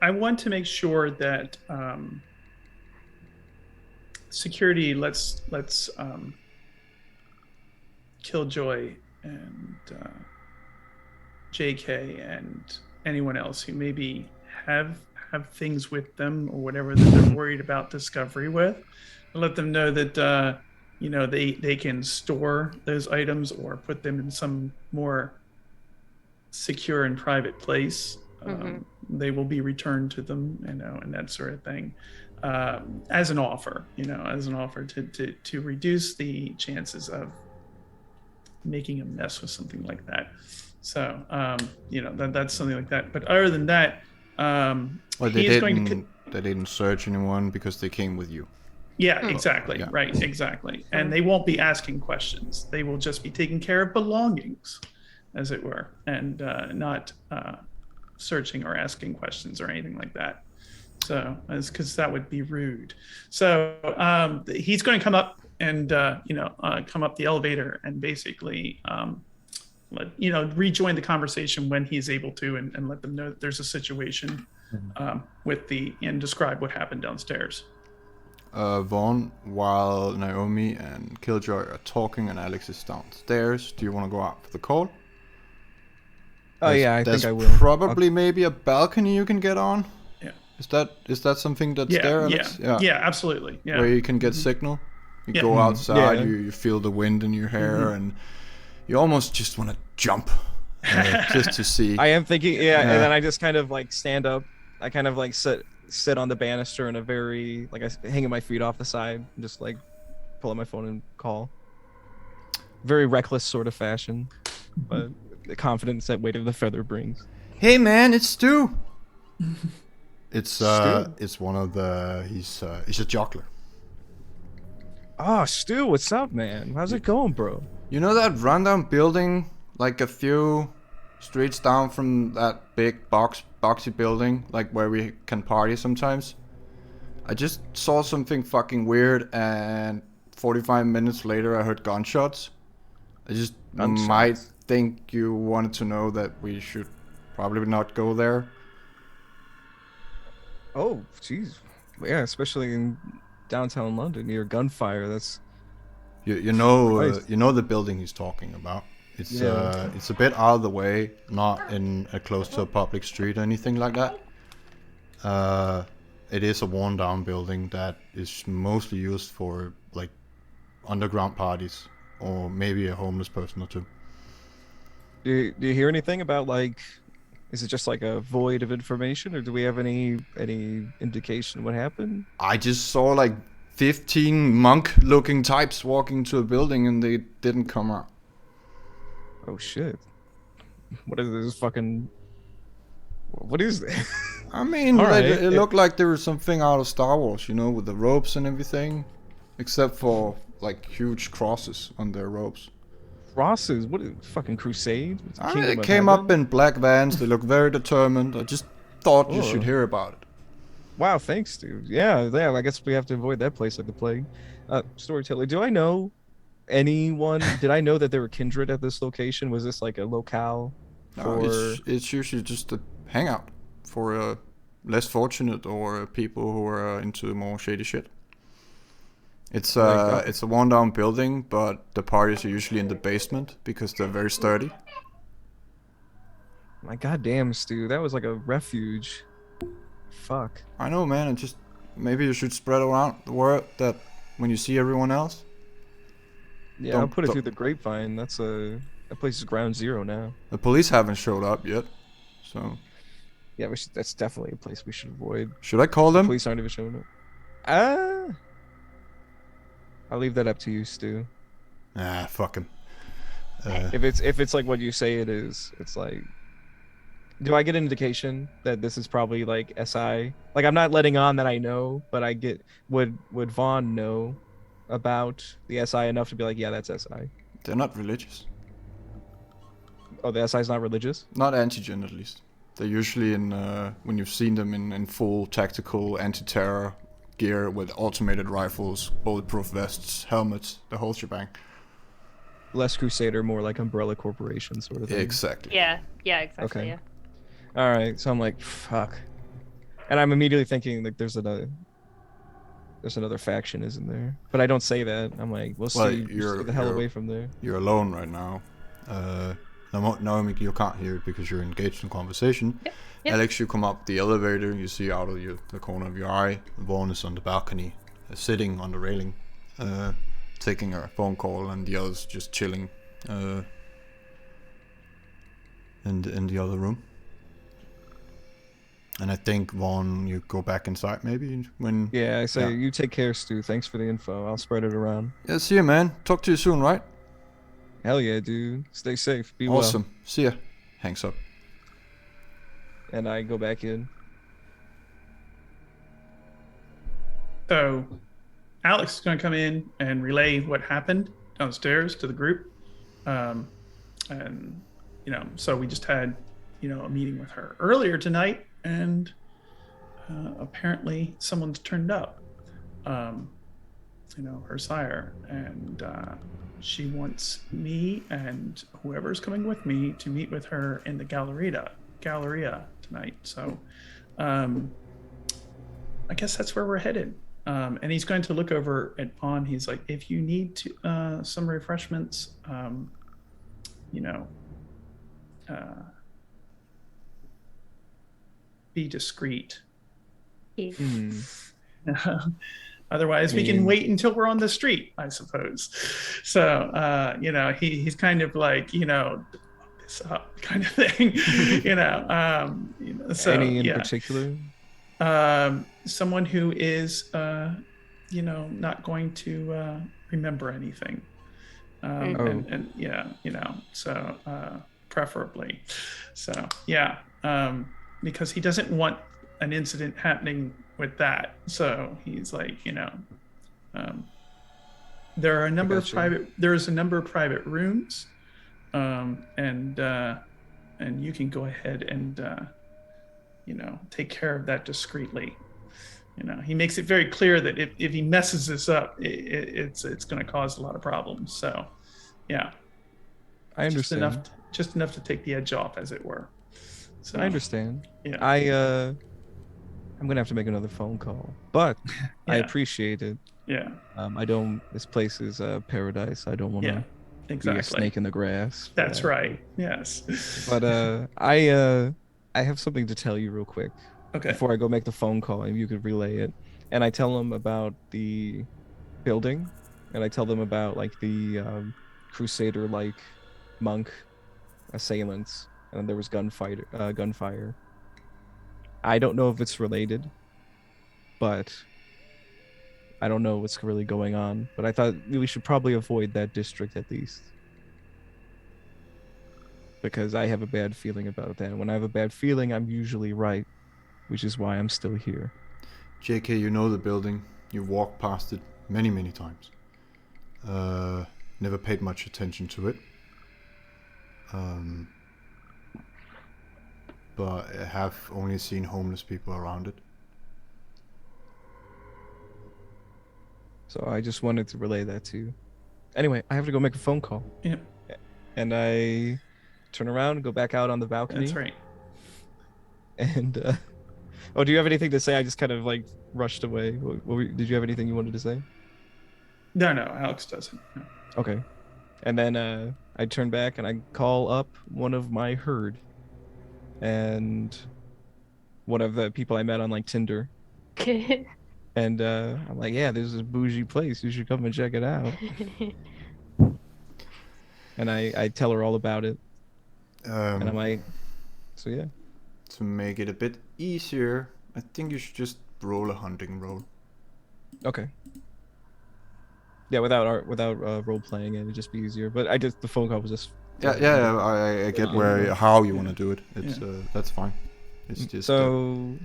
I want to make sure that security lets Killjoy and JK and anyone else who maybe have things with them or whatever that they're worried about discovery with, let them know that they can store those items or put them in some more secure and private place. They will be returned to them, and that sort of thing, as an offer, to reduce the chances of making a mess with something like that. So, that's something like that. But other than that, Well, they didn't search anyone because they came with you. Yeah, exactly. Yeah. Right, exactly. And they won't be asking questions. They will just be taking care of belongings, as it were, and not searching or asking questions or anything like that. So, because that would be rude. So he's going to come up and come up the elevator and basically rejoin the conversation when he's able to, and let them know that there's a situation and describe what happened downstairs. Vaughn, while Naomi and Killjoy are talking and Alex is downstairs, do you want to go out for the call? Oh yeah, I think I will. Probably maybe a balcony you can get on. Yeah. Is that something that's there, Alex? Yeah, absolutely. Yeah. Where you can get signal. You go outside, you feel the wind in your hair, and you almost just want to jump just to see. I am thinking, and then I just kind of like stand up. I kind of like sit on the banister in a very I hanging my feet off the side, and just like pull out my phone and call. Very reckless sort of fashion, but the confidence that Weight of the Feather brings. Hey man, it's Stu. It's one of the he's a jockler. Oh, Stu, what's up, man? How's it going, bro? You know that rundown building, like a few streets down from that big boxy building, like where we can party sometimes? I just saw something fucking weird, and 45 minutes later I heard gunshots. I just might think you wanted to know that we should probably not go there. Oh, jeez. Yeah, especially in downtown London near gunfire. That's you know the building he's talking about. It's a bit out of the way, not in close to a public street or anything like that. It is a worn down building that is mostly used for like underground parties or maybe a homeless person or two. Do you hear anything about is it just like a void of information, or do we have any indication what happened? I just saw like 15 monk-looking types walking to a building and they didn't come out. Oh shit! What is this fucking? What is this? I mean, it looked like there was something out of Star Wars, with the ropes and everything, except for like huge crosses on their ropes. crosses? What a fucking crusade? It's I mean, Kingdom it of came Heaven? up in black vans. They look very determined. I just thought you should Oh. hear about it. Wow, thanks, dude. Yeah, I guess we have to avoid that place like the plague. Storyteller, do I know anyone? Did I know that there were kindred at this location? Was this like a locale No, for? it's usually just a hangout for less fortunate or people who are into more shady shit. It's it's a worn down building, but the parties are usually in the basement because they're very sturdy. My goddamn, Stu, that was like a refuge. Fuck. I know, man. And just maybe you should spread around the word that when you see everyone else. Yeah, I'll Don't- put it don't- through the grapevine. That place is ground zero now. The police haven't showed up yet, so Yeah, that's definitely a place we should avoid. should I call them? Police aren't even showing up. I'll leave that up to you, Stu. Ah, fuck him. If it's like what you say it is, it's like. Do I get an indication that this is probably like SI? Like I'm not letting on that I know, but I get would Vaughn know about the SI enough to be like, yeah, that's SI. They're not religious. Oh, the SI is not religious? Not antigen, at least. They're usually in when you've seen them in full tactical anti-terror gear with automated rifles, bulletproof vests, helmets, the whole shebang. Less Crusader, more like Umbrella Corporation sort of thing. Exactly. Yeah, exactly. Okay. Yeah. All right, so I'm like, fuck, and I'm immediately thinking like there's another faction, isn't there? But I don't say that. I'm like, we'll Well, see. you're- Stay the hell you're- away from there. You're alone right now. Naomi, you can't hear it because you're engaged in conversation. Yep. Alex, you come up the elevator. You see out of the corner of your eye, Vaughn is on the balcony, sitting on the railing, taking a phone call, and the others just chilling in the other room. And I think, Vaughn, you go back inside maybe when... Yeah, I say Yeah. you take care, Stu. Thanks for the info. I'll spread it around. Yeah, see you, man. Talk to you soon, right? Hell yeah, dude. Stay safe. Be Awesome. See ya. Hangs up. well. And I go back in. So Alex is going to come in and relay what happened downstairs to the group. And, so we just had, a meeting with her earlier tonight, and apparently someone's turned up, her sire. And she wants me and whoever's coming with me to meet with her in the Galleria tonight. So I guess that's where we're headed. And he's going to look over at Vaughn. He's like, if you need to, some refreshments, be discreet. Hmm. Otherwise, we can wait until we're on the street, I suppose. So, he's kind of like, this up kind of thing, So, Any in particular? Someone who is, not going to remember anything. Preferably. So, because he doesn't want an incident happening with that. So he's like, there are a number of there's a number of private rooms, and you can go ahead and, take care of that discreetly. He makes it very clear that if he messes this up, it's going to cause a lot of problems. So, yeah, I understand. Just enough to take the edge off, as it were. So I understand. Yeah. I'm gonna have to make another phone call, but I Yeah. appreciate it. Yeah. I don't. This place is paradise. I don't want to Yeah. be Exactly. a snake in the grass. for That's that. right. Yes. But I have something to tell you real quick Okay. before I go make the phone call, and you could relay it. And I tell them about the building, and I tell them about like the crusader-like monk assailants, and then there was gunfire. I don't know if it's related, but I don't know what's really going on. But I thought we should probably avoid that district at least, because I have a bad feeling about that. When I have a bad feeling, I'm usually right, which is why I'm still here. JK, you know the building. You've walked past it many, many times. Never paid much attention to it. But I have only seen homeless people around it. So I just wanted to relay that to you. Anyway, I have to go make a phone call. Yep. And I turn around and go back out on the balcony. That's right. And oh, do you have anything to say? I just kind of like rushed away. Did you have anything you wanted to say? No, Alex doesn't. No. Okay. And then I turn back and I call up one of my herd. And one of the people I met on like Tinder. And I'm like, yeah, this is a bougie place. You should come and check it out. And I tell her all about it. And I'm like, so yeah. To make it a bit easier, I think you should just roll a hunting roll. Okay. Yeah, without role playing, it'd just be easier. But the phone call was just. Yeah. I get how you want to do it. It's that's fine. It's just so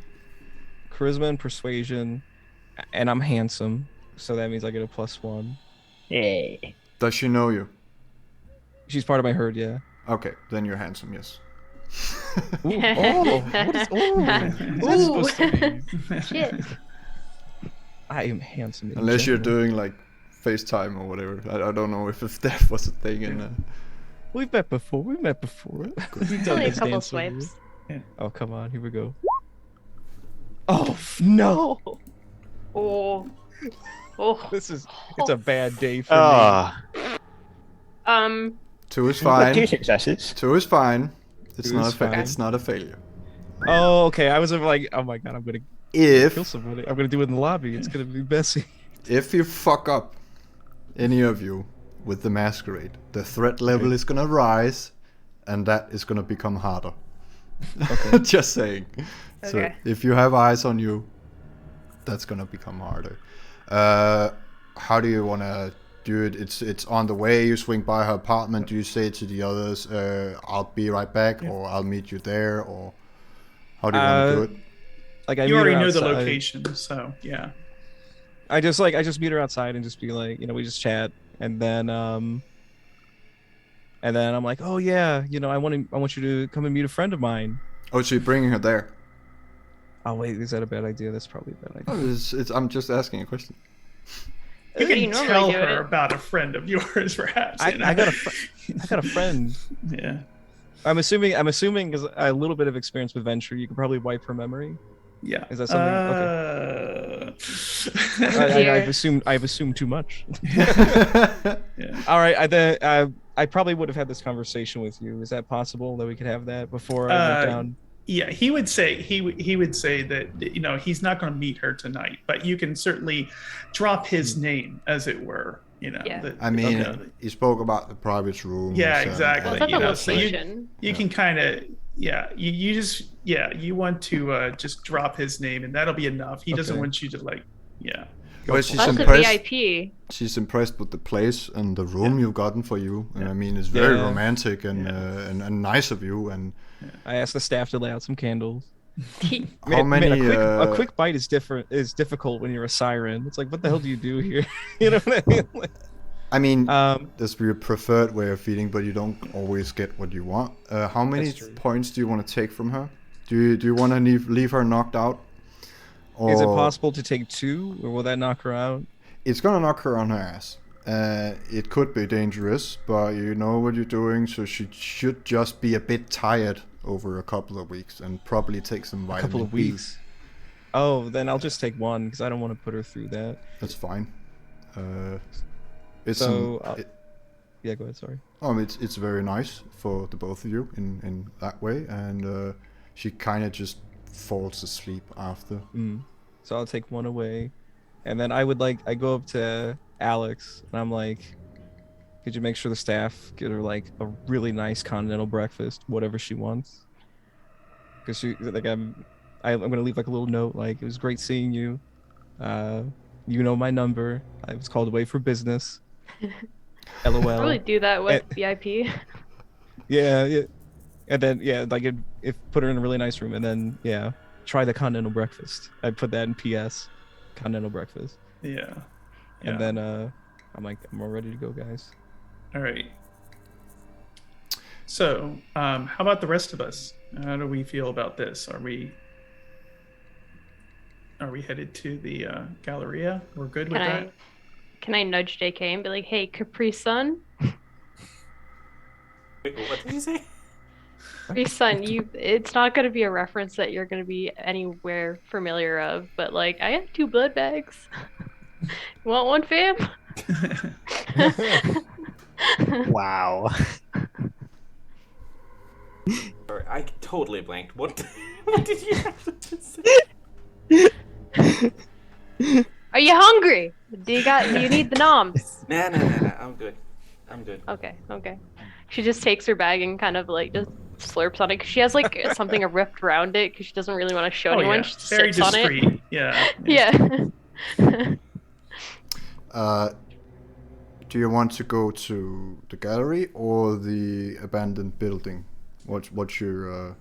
charisma and persuasion, and I'm handsome, so that means I get a +1. Yay. Does she know you? She's part of my herd, yeah. Okay, then you're handsome, yes. Ooh, what is that supposed to mean? Shit. I am handsome. Unless you're doing like FaceTime or whatever. I don't know if that was a thing in. We've met before. We've done Only a this couple dance with you. swipes. Oh come on, here we go. Oh no! Oh. It's a bad day for me. 2 is You've got 2 fine. successes. 2 is fine. It's 2 not is a fine. it's not a failure. Oh, okay. I was like, oh my god, I'm gonna If kill somebody. I'm gonna do it in the lobby. It's gonna be messy. if you fuck up, any of you, with the masquerade, the threat level is gonna rise, and that is gonna become harder. Okay. Just saying. So Okay. if you have eyes on you, that's gonna become harder. How do you wanna do it? It's on the way. You swing by her apartment. Do you say to the others, "I'll be right back," or "I'll meet you there," or how do you want to do it? Like I You meet already her know the outside. location, so yeah. I just meet her outside and just be like, we just chat, and then I'm like, oh yeah, I want you to come and meet a friend of mine. Oh, so you're bringing her there? Oh wait, is that a bad idea? That's probably a bad idea. Oh, I'm just asking a question. You That's how can normally tell do her it. about a friend of yours, perhaps. I got a friend. Yeah. I'm assuming because a little bit of experience with venture, you can probably wipe her memory. Yeah. Is that something? Okay. I've assumed too much. Yeah. All right, I probably would have had this conversation with you. Is that possible that we could have that before I went down? Yeah, he would say that he's not going to meet her tonight, but you can certainly drop his name, as it were. Yeah. I mean, he spoke about the private room. Yeah, so- exactly. Well, that's So a location. you can kind of you want to just drop his name, and that'll be enough. He doesn't Okay. want you to Well, she's That's a impressed. VIP. She's impressed with the place and the room you've gotten for you. And I mean, it's very Yeah. romantic and nice of you. And I asked the staff to lay out some candles. how many? A quick bite is difficult when you're a siren. It's like, what the hell do you do here? You know what I mean? Like, I mean, um, that's your preferred way of feeding, but you don't always get what you want. How many That's true. points do you want to take from her? Do you want to leave her knocked out? Or is it possible to take 2, or will that knock her out? It's gonna knock her on her ass. It could be dangerous, but you know what you're doing, so she should just be a bit tired over a couple of weeks and probably take some A vitamin couple of B. weeks. Oh, then I'll just take 1 because I don't want to put her through that. That's fine. It's So, some- Yeah, go ahead. Sorry. it's very nice for the both of you in that way, and she kind of just falls asleep after. So I'll take 1 away, and then I go up to Alex and I'm like, could you make sure the staff get her like a really nice continental breakfast, whatever she wants? Because I'm gonna leave like a little note like, it was great seeing you. You know my number. I was called away for business. LOL. Really do that with VIP. Yeah. And then if put her in a really nice room, and then try the continental breakfast. I put that in PS, continental breakfast. Yeah. And then I'm like, I'm all ready to go, guys. All right. So, how about the rest of us? How do we feel about this? Are we headed to the Galleria? We're good with that? Can I nudge JK and be like, hey, Capri Sun? Wait, what did you say? Capri Sun, it's not gonna be a reference that you're gonna be anywhere familiar of, but like I have 2 blood bags. Want one, fam? Wow. Sorry, I totally blanked. What? What did you actually say? Are you hungry? Do you need the noms? Nah. I'm good. Okay. She just takes her bag and kind of like just slurps on it because she has like something ripped around it because she doesn't really want to show anyone. Yeah. She just Very sits discreet. on it. Yeah. Do you want to go to the gallery or the abandoned building? What's your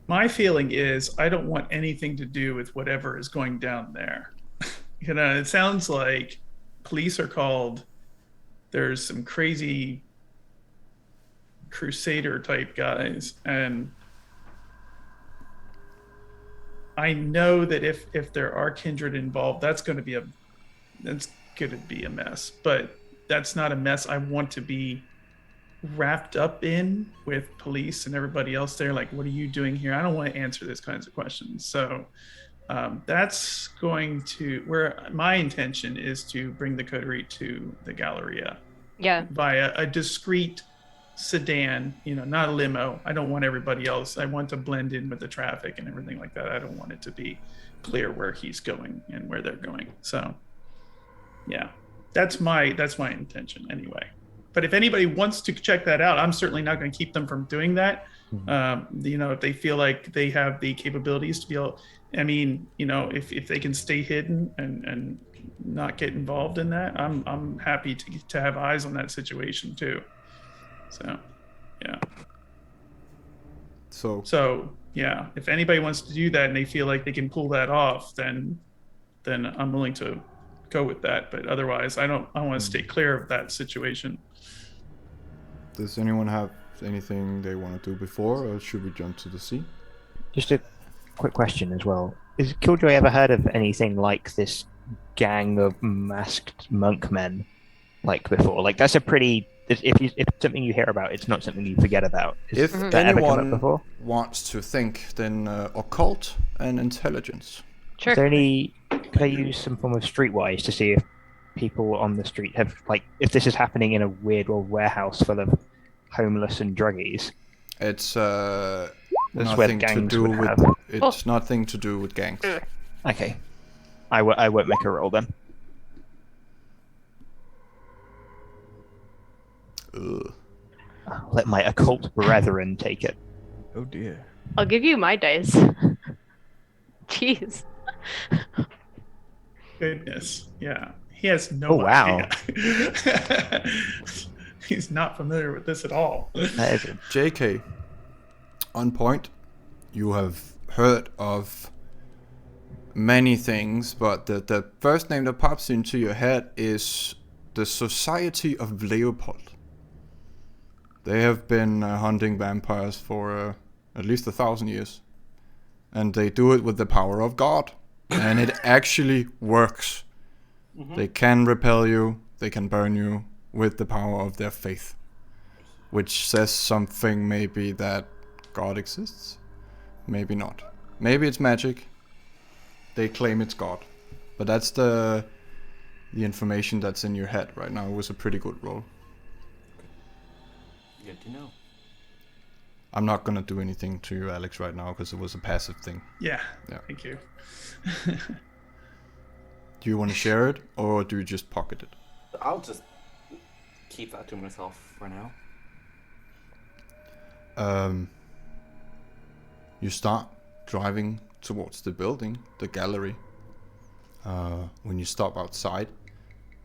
My feeling is I don't want anything to do with whatever is going down there. It sounds like police are called. There's some crazy crusader type guys, and I know that if there are kindred involved, that's going to be a mess. But that's not a mess I want to be wrapped up in with police and everybody else there. Like, what are you doing here? I don't want to answer these kinds of questions. So that's going to where my intention is to bring the coterie to the Galleria. Yeah. Via a discreet sedan, not a limo. I don't want everybody else. I want to blend in with the traffic and everything like that. I don't want it to be clear where he's going and where they're going. So yeah, that's my intention anyway. But if anybody wants to check that out, I'm certainly not going to keep them from doing that. If they feel like they have the capabilities to be able, if they can stay hidden and not get involved in that, I'm happy to have eyes on that situation too. So, yeah. So yeah, if anybody wants to do that and they feel like they can pull that off, then I'm willing to go with that. But otherwise, I want to stay clear of that situation. Does anyone have anything they want to do before, or should we jump to the sea? Just a quick question as well. Has Killjoy ever heard of anything like this gang of masked monk men like before? Like that's a pretty if it's something you hear about, it's not something you forget about. If anyone wants to think, then occult and intelligence. Sure. Is there could I use some form of streetwise to see if people on the street have if this is happening in a weird old warehouse full of homeless and druggies? It's nothing to do with nothing to do with gangs. Okay, I won't make a roll then. Ugh. I'll let my occult brethren take it. Oh dear. I'll give you my dice. Jeez. Goodness, yeah. He has no idea. Wow. He's not familiar with this at all. JK, on point. You have heard of many things, but the first name that pops into your head is the Society of Leopold. They have been hunting vampires for at least 1,000 years. And they do it with the power of God. And it actually works. Mm-hmm. They can repel you, they can burn you with the power of their faith. Which says something maybe that God exists. Maybe not. Maybe it's magic. They claim it's God. But that's the information that's in your head right now. It was a pretty good roll. Good to know. I'm not gonna do anything to you, Alex, right now because it was a passive thing. Yeah. Thank you. Do you want to share it, or do you just pocket it? I'll just keep that to myself for now. You start driving towards the building, the gallery. When you stop outside,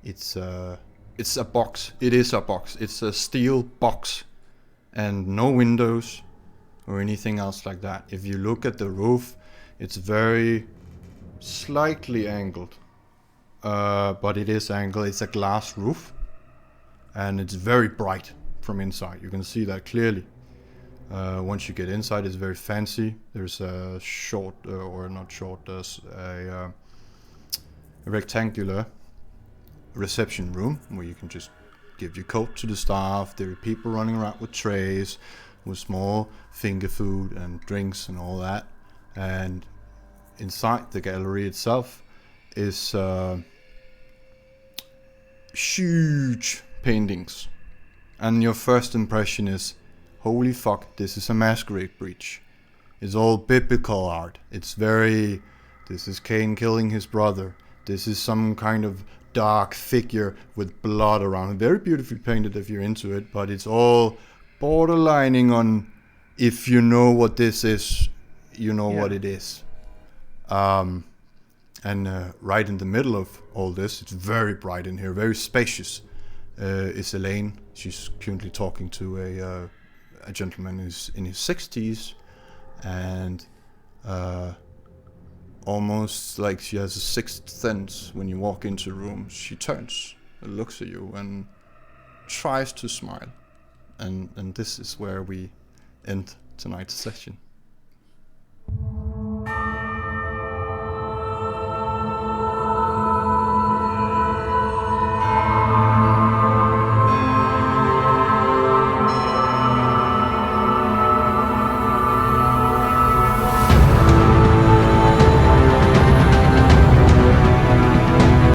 it's a box. It is a box. It's a steel box. And no windows or anything else like that. If you look at the roof, it's very slightly angled, but it is angled. It's a glass roof, and it's very bright, from inside. You can see that clearly. Once you get inside, it's very fancy. There's a short, or not short, there's a rectangular reception room where you can just give your coat to the staff. There are people running around with trays, with small finger food and drinks and all that. And inside the gallery itself is huge paintings. And your first impression is, holy fuck, this is a masquerade breach. It's all biblical art. It's very, this is Cain killing his brother. This is some kind of dark figure with blood around it. Very beautifully painted if you're into it, but it's all borderlining on, if you know what this is, you know what it is. And right in the middle of all this, it's very bright in here, very spacious, is Elaine. She's currently talking to a gentleman who's in his 60s, and almost like she has a sixth sense. When you walk into a room, she turns and looks at you and tries to smile. And this is where we end tonight's session.